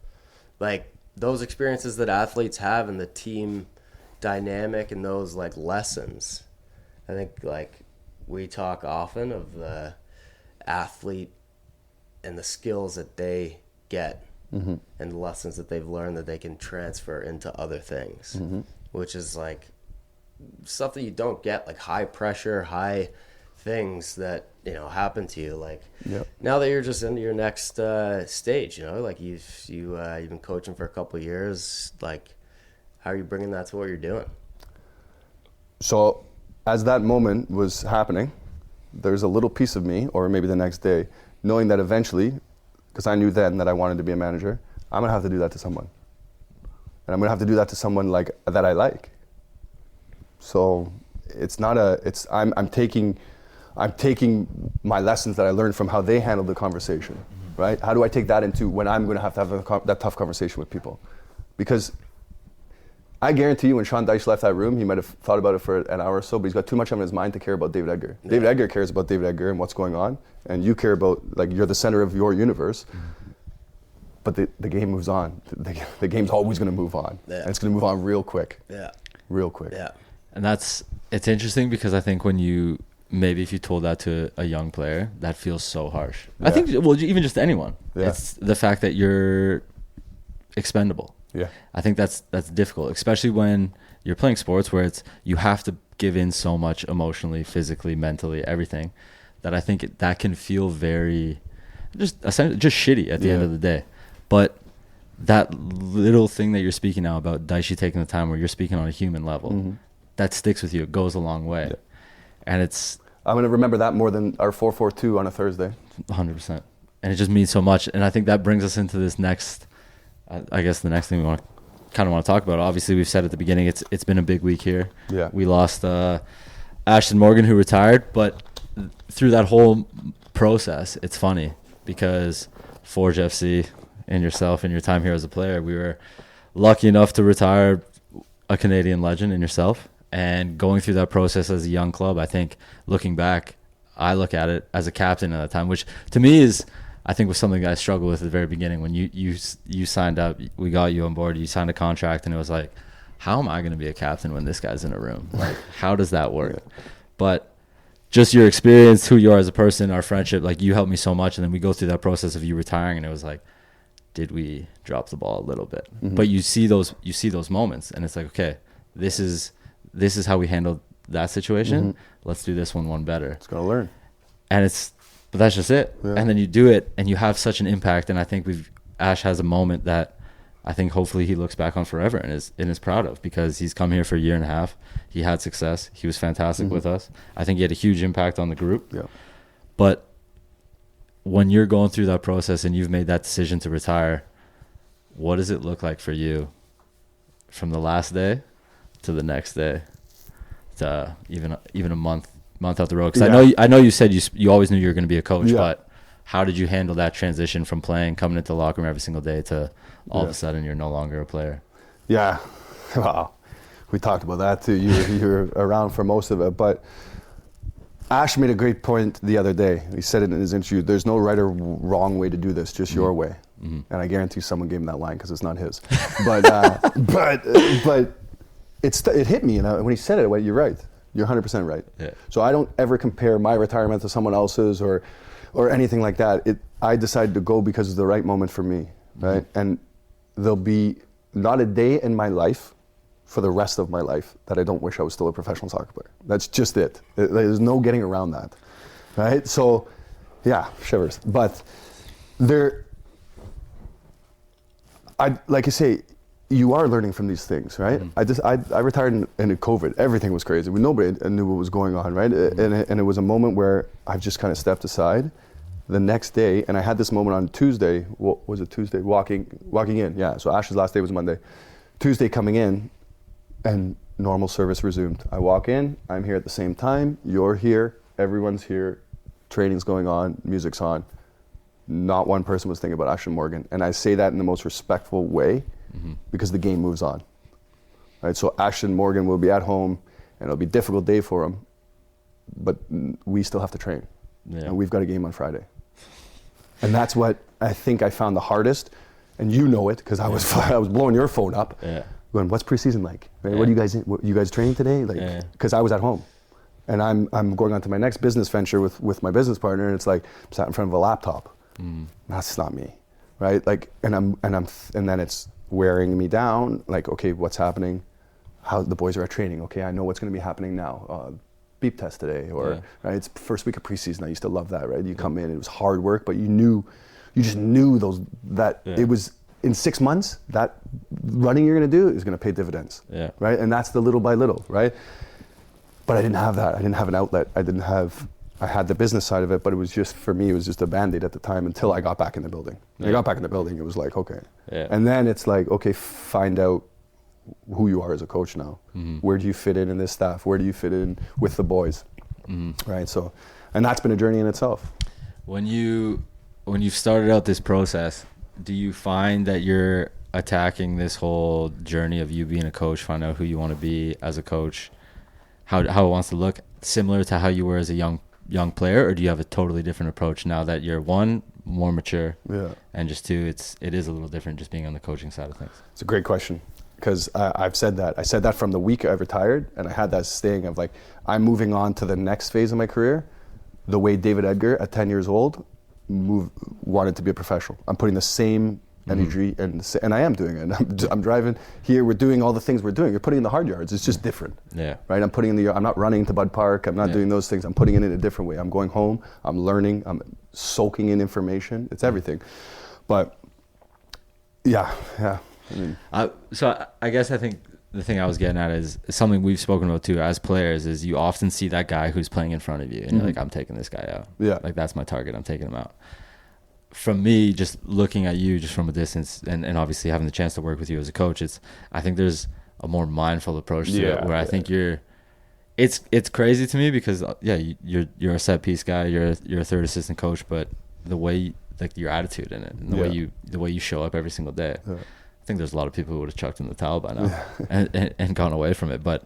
Like, those experiences that athletes have and the team dynamic and those like lessons, I think like we talk often of the athlete and the skills that they get and the lessons that they've learned that they can transfer into other things, which is like stuff that you don't get, like high pressure, high things that, you know, happen to you. Like now that you're just into your next stage, you know, like you've been coaching for a couple of years, like how are you bringing that to what you're doing? So as that moment was happening, there's a little piece of me, or maybe the next day, knowing that eventually, because I knew then that I wanted to be a manager, I'm gonna have to do that to someone, and I'm gonna have to do that to someone like that I like. So I'm taking my lessons that I learned from how they handled the conversation, right? How do I take that into when I'm going to have that tough conversation with people? Because I guarantee you, when Sean Dyche left that room, he might have thought about it for an hour or so, but he's got too much on his mind to care about David Edgar. Yeah. David Edgar cares about David Edgar and what's going on, and you care about, like, you're the center of your universe. But the game moves on. The game's always going to move on, and it's going to move on real quick. Real quick. And it's interesting, because I think if you told that to a young player, that feels so harsh. I think, well, even just anyone, it's the fact that you're expendable. I think that's difficult, especially when you're playing sports where you have to give in so much emotionally, physically, mentally, everything, that I think that can feel very just shitty at the end of the day. But that little thing that you're speaking now about Daishi taking the time, where you're speaking on a human level, that sticks with you. It goes a long way. And I'm going to remember that more than our 4-4-2 on a Thursday. 100%. And it just means so much. And I think that brings us into this next, I guess the next thing we want to talk about. Obviously, we've said at the beginning, it's been a big week here. We lost Ashtone Morgan, who retired. But through that whole process, it's funny, because Forge FC and yourself and your time here as a player, we were lucky enough to retire a Canadian legend in yourself. And going through that process as a young club, I think, looking back, I look at it as a captain at that time, which to me is, I think, was something I struggled with at the very beginning. When you signed up, we got you on board, you signed a contract, and it was like, how am I going to be a captain when this guy's in a room? Like, how does that work? But just your experience, who you are as a person, our friendship, like, you helped me so much. And then we go through that process of you retiring, and it was like, did we drop the ball a little bit? But you see those moments, and it's like, okay, this is how we handled that situation. Let's do this one better. It's got to learn. But that's just it. And then you do it, and you have such an impact. And I think Ash has a moment that I think hopefully he looks back on forever and is proud of, because he's come here for a year and a half. He had success. He was fantastic with us. I think he had a huge impact on the group. But when you're going through that process and you've made that decision to retire, what does it look like for you from the last day to the next day, to even a month out the road? Because I know you said you always knew you were going to be a coach, but how did you handle that transition from playing, coming into the locker room every single day, to all of a sudden you're no longer a player? Yeah, wow. We talked about that too. You were around for most of it, but Ash made a great point the other day. He said it in his interview. There's no right or wrong way to do this, just your way. And I guarantee someone gave him that line because it's not his. But it hit me, and when he said it, you're right. You're 100% right. Yeah. So I don't ever compare my retirement to someone else's or anything like that. I decided to go because it's the right moment for me, right? And there'll be not a day in my life for the rest of my life that I don't wish I was still a professional soccer player. That's just it. There's no getting around that, right? So, yeah, shivers. But like I say, you are learning from these things, right? I retired in COVID. Everything was crazy. Nobody knew what was going on, right? And it was a moment where I've just kind of stepped aside. The next day, and I had this moment on Tuesday. What was it? Tuesday, walking in. Yeah. So Ash's last day was Monday. Tuesday coming in, and normal service resumed. I walk in. I'm here at the same time. You're here. Everyone's here. Training's going on. Music's on. Not one person was thinking about Ashtone Morgan, and I say that in the most respectful way, because the game moves on. Right. So Ashtone Morgan will be at home, and it'll be a difficult day for him, but we still have to train, and we've got a game on Friday. And that's what I think I found the hardest, and you know it because I was blowing your phone up. Yeah. Going, what's preseason like? Right? What are you guys training today? Like, because I was at home, and I'm going on to my next business venture with my business partner, and it's like I'm sat in front of a laptop. That's not me, right? Like, and then it's wearing me down. Like, okay, what's happening? How the boys are at training? Okay, I know what's going to be happening now. Beep test today, or right? It's first week of preseason. I used to love that, right? You come in, it was hard work, but you just knew it was in 6 months that running you're going to do is going to pay dividends, right? And that's the little by little, right? But I didn't have that. I didn't have an outlet. I had the business side of it, but it was just, for me, it was just a Band-Aid at the time until I got back in the building. When I got back in the building, it was like, okay. And then it's like, okay, find out who you are as a coach now. Where do you fit in this staff? Where do you fit in with the boys? Right. So, and that's been a journey in itself. When you've started out this process, do you find that you're attacking this whole journey of you being a coach, find out who you want to be as a coach, how it wants to look, similar to how you were as a young player, or do you have a totally different approach now that you're, one, more mature, and just two, it is a little different just being on the coaching side of things? It's a great question. Because I've said that. I said that from the week I retired, and I had that staying of like, I'm moving on to the next phase of my career the way David Edgar at 10 years old wanted to be a professional. I'm putting the same energy, and I am doing it. I'm driving here, we're doing all the things we're doing. You're putting in the hard yards, it's just different. Right? I'm not running to Bud Park, I'm not doing those things. I'm putting it in a different way. I'm going home, I'm learning, I'm soaking in information. It's everything. But yeah. So I guess I think the thing I was getting at is something we've spoken about too as players, is you often see that guy who's playing in front of you and you're like, I'm taking this guy out. Like, that's my target, I'm taking him out. From me, just looking at you just from a distance and obviously having the chance to work with you as a coach, I think there's a more mindful approach to it, where I think it's crazy to me because you're a set piece guy, you're a third assistant coach, but the way, like, your attitude in it and the way you show up every single day. I think there's a lot of people who would have chucked in the towel by now and gone away from it. But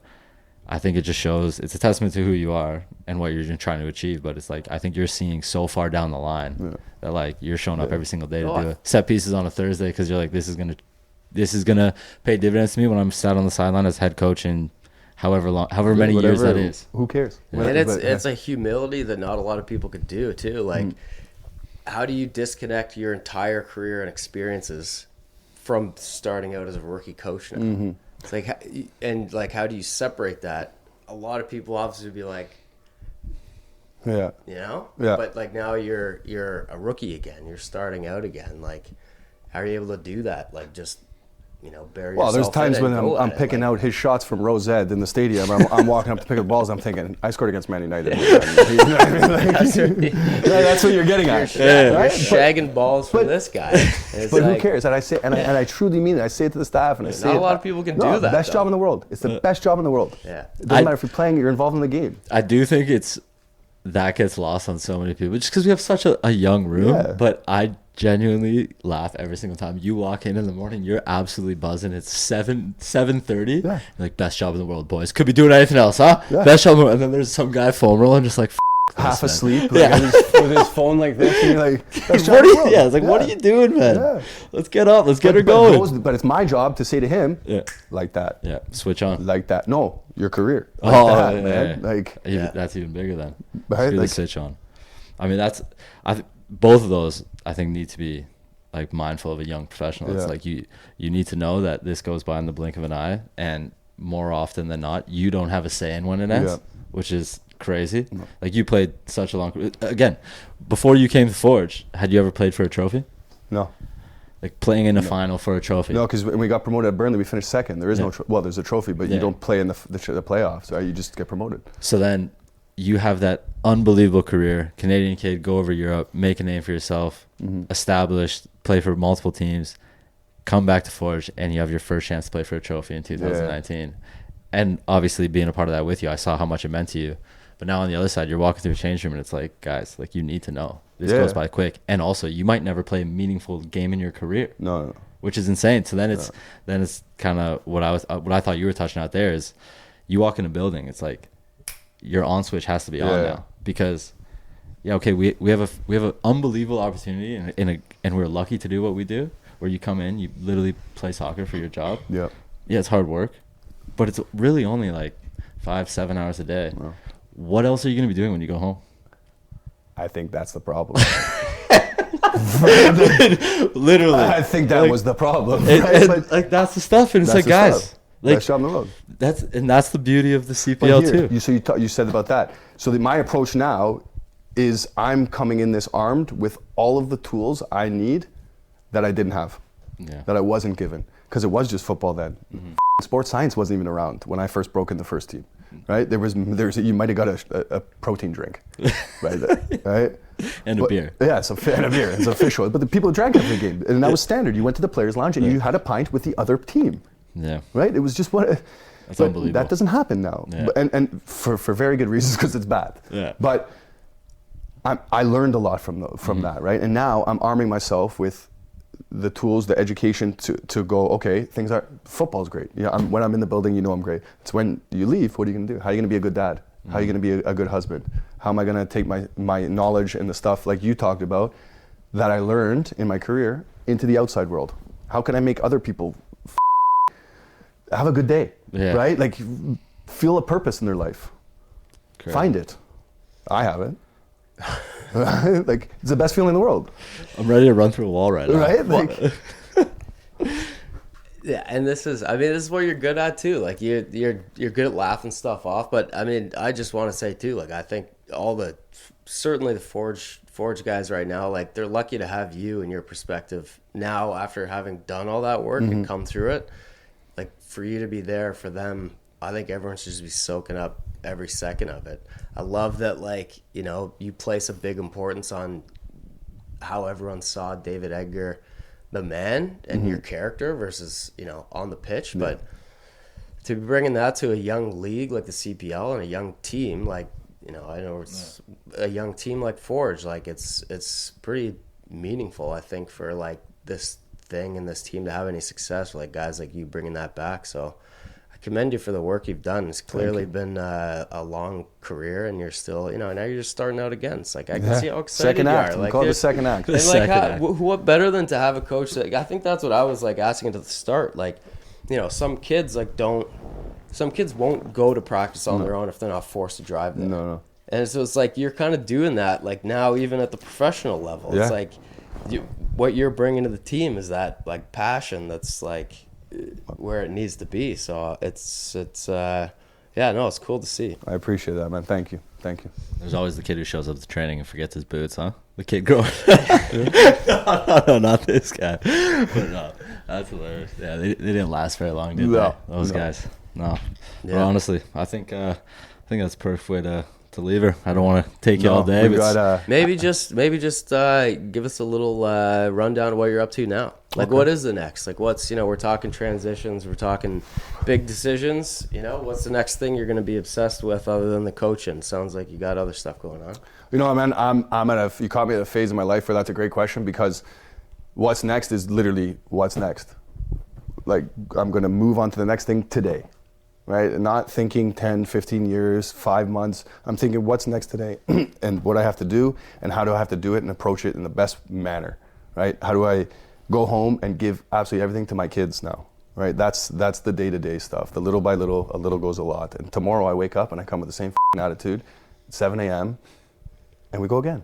I think it just shows, it's a testament to who you are and what you're trying to achieve. But it's like, I think you're seeing so far down the line that, like, you're showing up every single day to do set pieces on a Thursday because you're like, this is gonna pay dividends to me when I'm sat on the sideline as head coach in however many years that is. Who cares? And it's a humility that not a lot of people could do too. Like, how do you disconnect your entire career and experiences from starting out as a rookie coach now? It's like, how do you separate that? A lot of people obviously would be like, but like, now you're a rookie again, you're starting out again. Like, how are you able to do that? Like, just bury Well, there's yourself times in when and go I'm at it. picking out his shots from Rose Ed in the stadium. I'm walking up to pick up balls. I'm thinking, I scored against Man United. You know what I mean? That's what you're getting at. You're right? shagging balls from this guy. It's But like, who cares? And I say, and I truly mean it. I say it to the staff, and I say not it. a lot of people can No, do that. Best though. job in the world. It's the best job in the world. Yeah. It doesn't matter if you're playing. You're involved in the game. I do think that gets lost on so many people just because we have such a young room. Yeah. But I genuinely laugh every single time you walk in the morning. You're absolutely buzzing. It's 7:30. Yeah. Like, best job in the world, boys. Could be doing anything else, huh? Yeah. Best job in the world. And then there's some guy foam rolling, just like Half man. asleep, Yeah. with his phone like this, and you're like, best job what in are the you? world. Yeah, it's like, what are you doing, man? Yeah. Let's get up. Let's get her But going. but it's my job to say to him, Yeah. like that. Yeah. Switch on. Like that. No, your career. Like Oh, that, yeah, man. yeah. Like, That's even bigger then. Right, Really like- switch on. I mean, both of those I think need to be like mindful of a young professional. It's Yeah. like you need to know that this goes by in the blink of an eye, and more often than not, you don't have a say in when it ends, Yeah. which is crazy. Like, you played such a long again before you came to Forge. Had you ever played for a trophy? no. Like, playing in a final for a trophy? No, because when we got promoted at Burnley, we finished second. There is Yeah. well, there's a trophy, but Yeah. you don't play in the playoffs. Right? You just get promoted. So then you have that unbelievable career, Canadian kid, go over Europe, make a name for yourself, established, play for multiple teams, come back to Forge, and you have your first chance to play for a trophy in 2019. And obviously, being a part of that with you, I saw how much it meant to you. But now on the other side, you're walking through a change room, and it's like, guys, like, you need to know. This Yeah. goes by quick. And also, you might never play a meaningful game in your career. No. Which is insane. So then it's kind of what I thought you were touching out there is, you walk in a building, it's like your on switch has to be on Yeah. now, because okay, we have an unbelievable opportunity, and we're lucky to do what we do, where you come in, you literally play soccer for your job. Yeah. Yeah, it's hard work, but it's really only like 5-7 hours a day. Wow. What else are you going to be doing when you go home? I think that's the problem. Literally, I think that was the problem. and, right? and, But like, that's the stuff, and it's that's like, the guys, stuff. like, Best job in the world. that's the beauty of the But CPL here, too. you said about that. So my approach now is I'm coming in this armed with all of the tools I need that I didn't have, Yeah. that I wasn't given, because it was just football then. Sports science wasn't even around when I first broke in the first team, right? You might have got a protein drink, right? Right? And a beer. Yeah, and a beer. It's official. But the people drank every game, and that was standard. You went to the players' lounge and you had a pint with the other team. Yeah. Right? It was just what. That's but unbelievable. That doesn't happen now, Yeah. and for very good reasons, because it's bad. Yeah. But I learned a lot from that, right? And now I'm arming myself with the tools, the education to go. Okay, football's great. Yeah, when I'm in the building, I'm great. It's when you leave, what are you gonna do? How are you gonna be a good dad? How are you gonna be a good husband? How am I gonna take my knowledge and the stuff like you talked about that I learned in my career into the outside world? How can I make other people have a good day? Yeah. Right? Like, feel a purpose in their life. Correct. Find it. I have it. Like, it's the best feeling in the world. I'm ready to run through a wall right now. Right? Like, Yeah, and this is what you're good at too. Like, you're good at laughing stuff off. But I mean, I just want to say too, like, I think certainly the Forge guys right now, like, they're lucky to have you and your perspective now after having done all that work and come through it. Like, for you to be there for them, I think everyone should just be soaking up every second of it. I love that, like, you place a big importance on how everyone saw David Edgar, the man, and your character versus, on the pitch. Yeah. But to be bringing that to a young league like the CPL and a young team, like, I know it's a young team like Forge, like, it's pretty meaningful, I think, for, like, this thing and this team to have any success, like guys like you bringing that back. So I commend you for the work you've done. It's clearly been a long career, and you're still, now you're just starting out again. It's like, I can see how excited second you act. are. Like, Call it the second act. And Second like, act. what better than to have a coach that, I think that's what I was like asking at the start. Like, some kids won't go to practice on their own if they're not forced to drive there. No. And so it's like, you're kind of doing that, like, now even at the professional level. Yeah. It's like, what you're bringing to the team is that, like, passion that's, like, where it needs to be. So it's Yeah, no, it's cool to see. I appreciate that, man. Thank you. There's always the kid who shows up to training and forgets his boots, huh? The kid growing no, not this guy. But no, that's hilarious. Yeah, they didn't last very long, did they? Those guys. No. Yeah. Well, honestly, I think that's a perfect way to leave her. I don't want to take you all day. We But got, Maybe just give us a little rundown of what you're up to now. Like, what is the next? Like, what's, we're talking transitions, we're talking big decisions. What's the next thing you're going to be obsessed with other than the coaching? Sounds like you got other stuff going on. man, you caught me at a phase in my life where that's a great question, because what's next is literally what's next. Like, I'm going to move on to the next thing today. Right? Not thinking 10, 15 years, 5 months. I'm thinking what's next today and what I have to do and how do I have to do it and approach it in the best manner, right? How do I go home and give absolutely everything to my kids now, right? That's the day-to-day stuff. The little by little, a little goes a lot. And tomorrow I wake up and I come with the same attitude at 7 a.m. and we go again.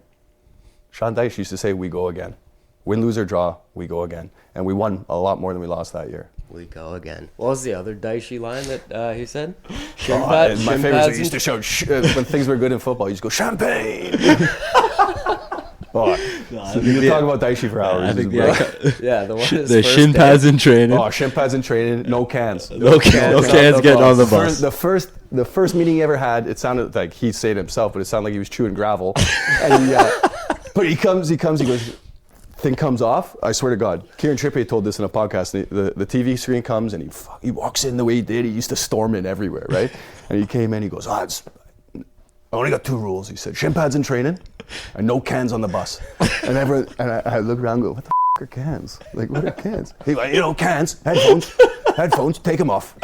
Sean Dyche used to say, we go again. Win, lose, or draw, we go again. And we won a lot more than we lost that year. We go again. What was the other Dicey line that he said? My favorite is he used to shout, when things were good in football, he used to go, champagne! You can talk about Dicey for hours. I think the one is the shin pads in training. Oh, shin pads in training, no cans. No cans getting on the bus. The first meeting he ever had, it sounded like he'd say it himself, but it sounded like he was chewing gravel. And but he goes, thing comes off, I swear to God. Kieran Trippier told this in a podcast. The TV screen comes and he walks in the way he did. He used to storm in everywhere, right? And he came in, he goes, I only got 2 rules. He said, shin pads in training and no cans on the bus. And I look around and go, what the are cans? Like, what are cans? He goes, cans, headphones, take them off.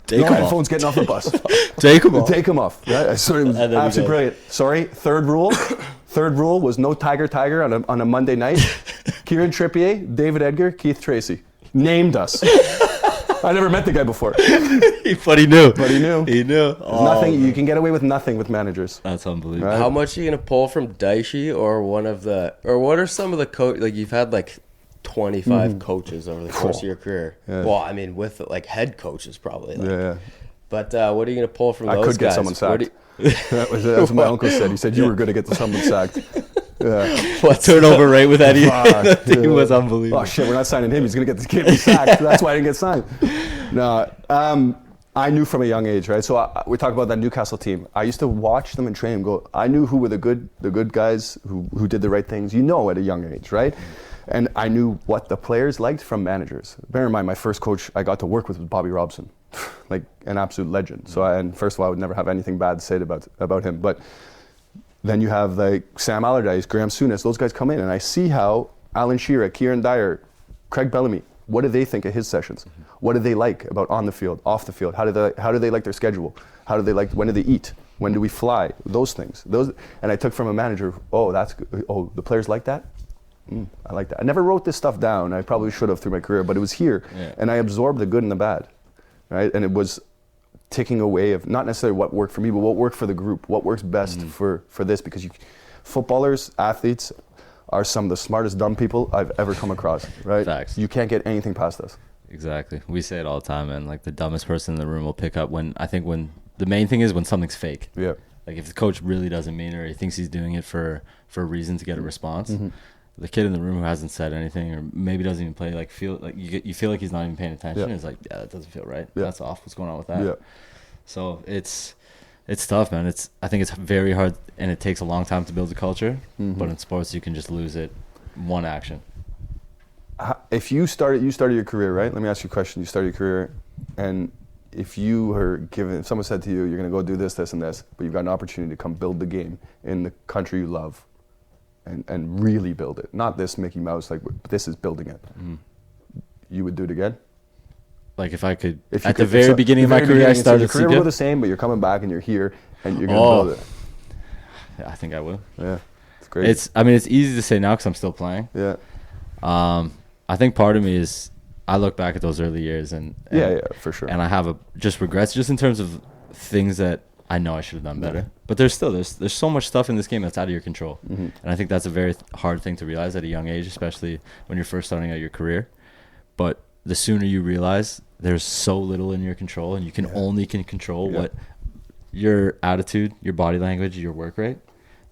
Take them headphones off. getting off the bus. Take them off. Take them off. Right? I swear it was absolutely brilliant. Sorry, third rule was no tiger on a Monday night. Kieran Trippier, David Edgar, Keith Tracy. Named us. I never met the guy before. But he knew. He knew. Nothing. You can get away with nothing with managers. That's unbelievable. Right? How much are you going to pull from Dicey or what are some of the like you've had like 25 coaches over the course of your career. Yeah. Well, I mean, with like head coaches probably. Like. Yeah. But what are you going to pull from those guys? I could get someone sacked. That was what my uncle said. He said you were going to get someone sacked. Yeah. What turnover rate with Eddie? That thing was unbelievable. Oh shit, we're not signing him. He's going to get this kid sacked. That's why I didn't get signed. No, I knew from a young age, right? So we talk about that Newcastle team. I used to watch them and train and go. I knew who were the good guys who did the right things. At a young age, right? And I knew what the players liked from managers. Bear in mind, my first coach I got to work with was Bobby Robson, like an absolute legend. So, and first of all, I would never have anything bad to say about him. But then you have like Sam Allardyce, Graham Souness, those guys come in, and I see how Alan Shearer, Kieran Dyer, Craig Bellamy, what do they think of his sessions? What do they like about on the field, off the field? How do they like their schedule? How do they like, when do they eat? When do we fly? Those things. And I took from a manager, that's good. Oh, the players like that? I like that. I never wrote this stuff down. I probably should have through my career, but it was here. Yeah. And I absorbed the good and the bad, right? And it was taking away of not necessarily what worked for me, but what worked for the group, what works best for this, because footballers, athletes are some of the smartest dumb people I've ever come across, right? Facts. You can't get anything past us. Exactly. We say it all the time, man. Like the dumbest person in the room will pick up when the main thing is when something's fake. Yeah. Like if the coach really doesn't mean it or he thinks he's doing it for a reason to get a response. The kid in the room who hasn't said anything or maybe doesn't even play, like feel like you feel like he's not even paying attention. It's like, that doesn't feel right. That's off. What's going on with that? Yeah. So it's tough, man. I think it's very hard and it takes a long time to build a culture. But in sports, you can just lose it one action. If you started your career, right? Let me ask you a question. You started your career, and if someone said to you, you're going to go do this, this, and this, but you've got an opportunity to come build the game in the country you love. And really build it. Not this Mickey Mouse, like this is building it. You would do it again? Like if I could, at the very beginning of my career, I started your career will go the same, but you're coming back and you're here and you're going to build it. Yeah, I think I will. Yeah, it's great. It's easy to say now because I'm still playing. Yeah. I think part of me is, I look back at those early years and yeah, for sure. And I have just regrets just in terms of things that I know I should have done better. But there's so much stuff in this game that's out of your control. And I think that's a very hard thing to realize at a young age, especially when you're first starting out your career. But the sooner you realize there's so little in your control, and you can only control what your attitude, your body language, your work rate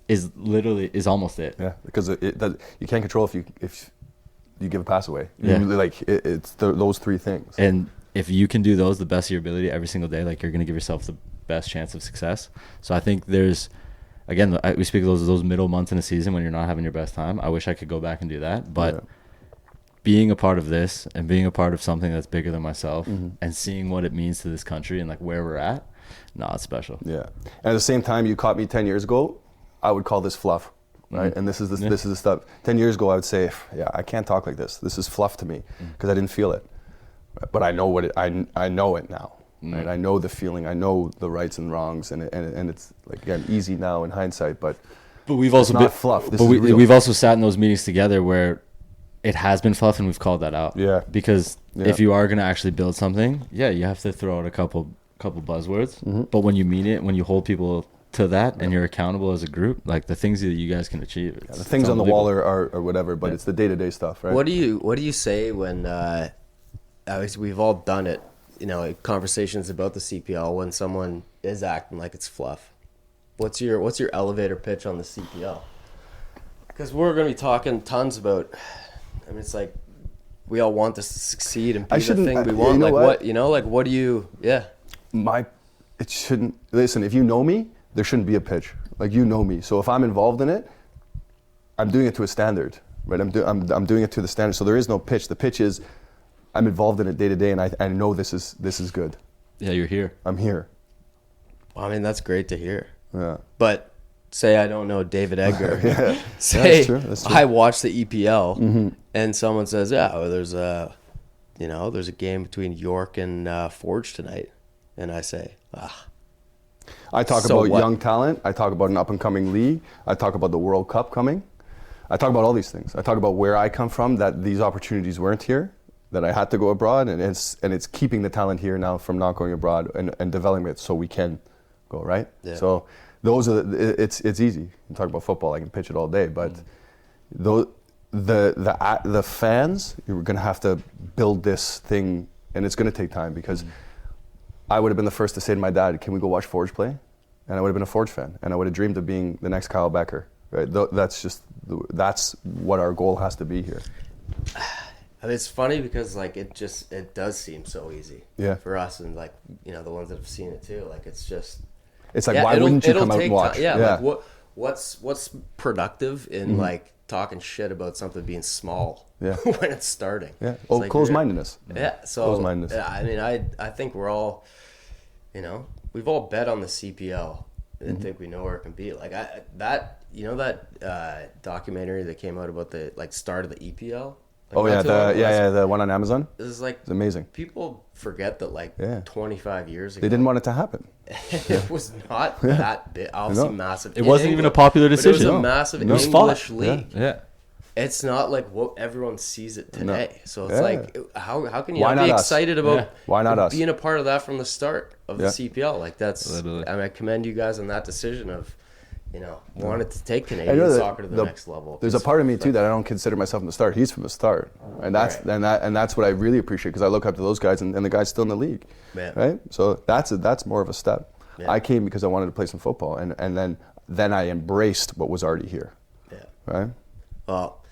is almost it. Yeah, because you can't control if you give a pass away. Yeah. It's those three things. And if you can do those the best of your ability every single day, like, you're going to give yourself the best chance of success. So I think there's, again, we speak of those middle months in a season when you're not having your best time. I wish I could go back and do that, but being a part of this and being a part of something that's bigger than myself and seeing what it means to this country and like where we're at, it's special. Yeah. And at the same time, you caught me 10 years ago, I would call this fluff, right? And this is the stuff. 10 years ago, I would say, I can't talk like this. This is fluff to me because I didn't feel it. But I know I know it now. Right? I know the feeling. I know the rights and wrongs, and it's, like, again, easy now in hindsight. But we've also not fluff. This is real. We've also sat in those meetings together where it has been fluff, and we've called that out. Yeah. Because if you are going to actually build something, you have to throw out a couple buzzwords. But when you mean it, when you hold people to that, and you're accountable as a group, like, the things that you guys can achieve. The things on the wall are whatever, but it's the day-to-day stuff, right? What do you say when we've all done it? Like, conversations about the CPL when someone is acting like it's fluff. What's your elevator pitch on the CPL? Because we're going to be talking tons about. I mean, it's like we all want this to succeed and be the thing we want. What do you? Yeah. It shouldn't. Listen, if you know me, there shouldn't be a pitch. Like, you know me, so if I'm involved in it, I'm doing it to a standard, right? I'm doing it to the standard. So there is no pitch. The pitch is, I'm involved in it day to day, and I know this is good. Yeah, you're here. I'm here. I mean, that's great to hear. Yeah. But say I don't know David Edgar. Yeah. Say That's true. I watch the EPL and someone says, there's a game between York and Forge tonight, and I say, I talk So about what? young talent. I talk about an up-and-coming league. I talk about the World Cup coming. I talk about all these things. I talk about where I come from, that these opportunities weren't here, that I had to go abroad, and it's keeping the talent here now from not going abroad and developing it so we can go, right? Yeah. So those are it's easy. You talk about football, I can pitch it all day, but the fans, you're going to have to build this thing, and it's going to take time, because I would have been the first to say to my dad, can we go watch Forge play? And I would have been a Forge fan, and I would have dreamed of being the next Kyle Bekker. Right? That's what our goal has to be here. And it's funny because, like, it does seem so easy for us, and, like, the ones that have seen it too. Like, it's like, why wouldn't you come out and watch? Like, what's productive in like talking shit about something being small when it's starting? Yeah. It's like Close-mindedness. Yeah. So Close-mindedness. I mean, I think we're all, we've all bet on the CPL and think we know where it can be. Like, that documentary that came out about the, like, start of the EPL. Like, the one on Amazon. This is, like, it's amazing. People forget that, like, 25 years ago, they didn't want it to happen. it was not that big, obviously massive. It wasn't even a popular decision. It was a massive English league. Yeah. It's not like what everyone sees it today. No. So it's like, how can you Why not be not us? excited about Why not us? being a part of that from the start of the CPL? Like, that's, Literally. I mean, I commend you guys on that decision of, wanted to take Canadian soccer to the next level. There's a part of me too that I don't consider myself from the start. He's from the start, and that's what I really appreciate, because I look up to those guys, and the guys still in the league, right? So that's more of a step. Yeah. I came because I wanted to play some football, and then I embraced what was already here. Yeah. Right. Well,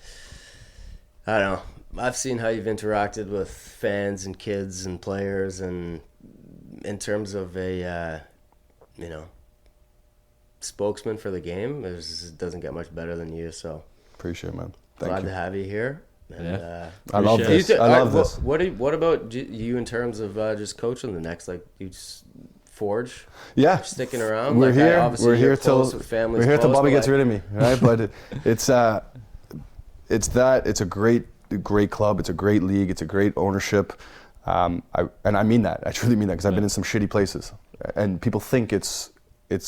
I don't know. I've seen how you've interacted with fans and kids and players, and in terms of a, spokesman for the game, it doesn't get much better than you. So appreciate it, man. Glad to have you here. And, I love this. I love this. What about you in terms of just coaching the next? Like, you just Forge? Yeah, sticking around. We're like, here. We're here till Bobby gets rid of me, right? But it's a great club. It's a great league. It's a great ownership. And I mean that. I truly mean that, because I've been in some shitty places, and people think it's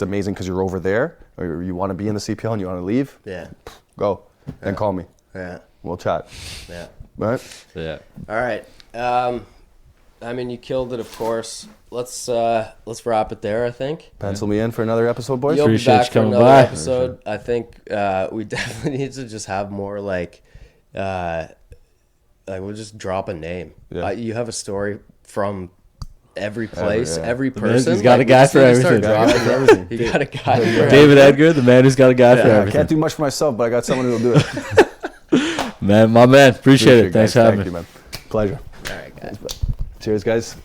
amazing because you're over there, or you want to be in the CPL and you want to leave. Yeah, go. Then call me. Yeah, we'll chat. Yeah. Right. Yeah. All right. I mean, you killed it, of course. Let's wrap it there, I think. Pencil me in for another episode, boys. You'll be back for another episode. I think we definitely need to just have more like we'll just drop a name. Yeah. You have a story from every place, every man, person. he's got a guy for everything. You got a guy for David Edgar, the man who's got a guy for I everything. can't do much for myself, but I got someone who'll do it. Man, my man, appreciate it. Thanks for having me. Thank you, man. Pleasure. All right, guys. Cheers, guys.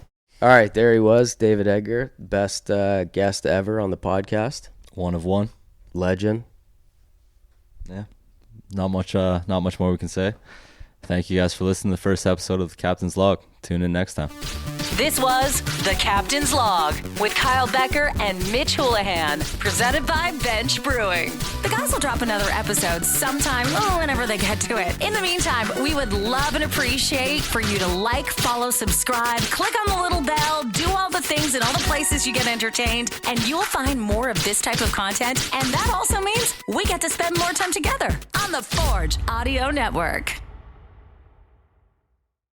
All right, there he was, David Edgar, best guest ever on the podcast. One of one. Legend. Yeah. Not much more we can say. Thank you guys for listening to the first episode of the Captain's Log. Tune in next time. This was The Captain's Log with Kyle Bekker and Mitch Houlahan, presented by Bench Brewing. The guys will drop another episode sometime, whenever they get to it. In the meantime, we would love and appreciate for you to like, follow, subscribe, click on the little bell, do all the things in all the places you get entertained, and you'll find more of this type of content. And that also means we get to spend more time together on the Forge Audio Network.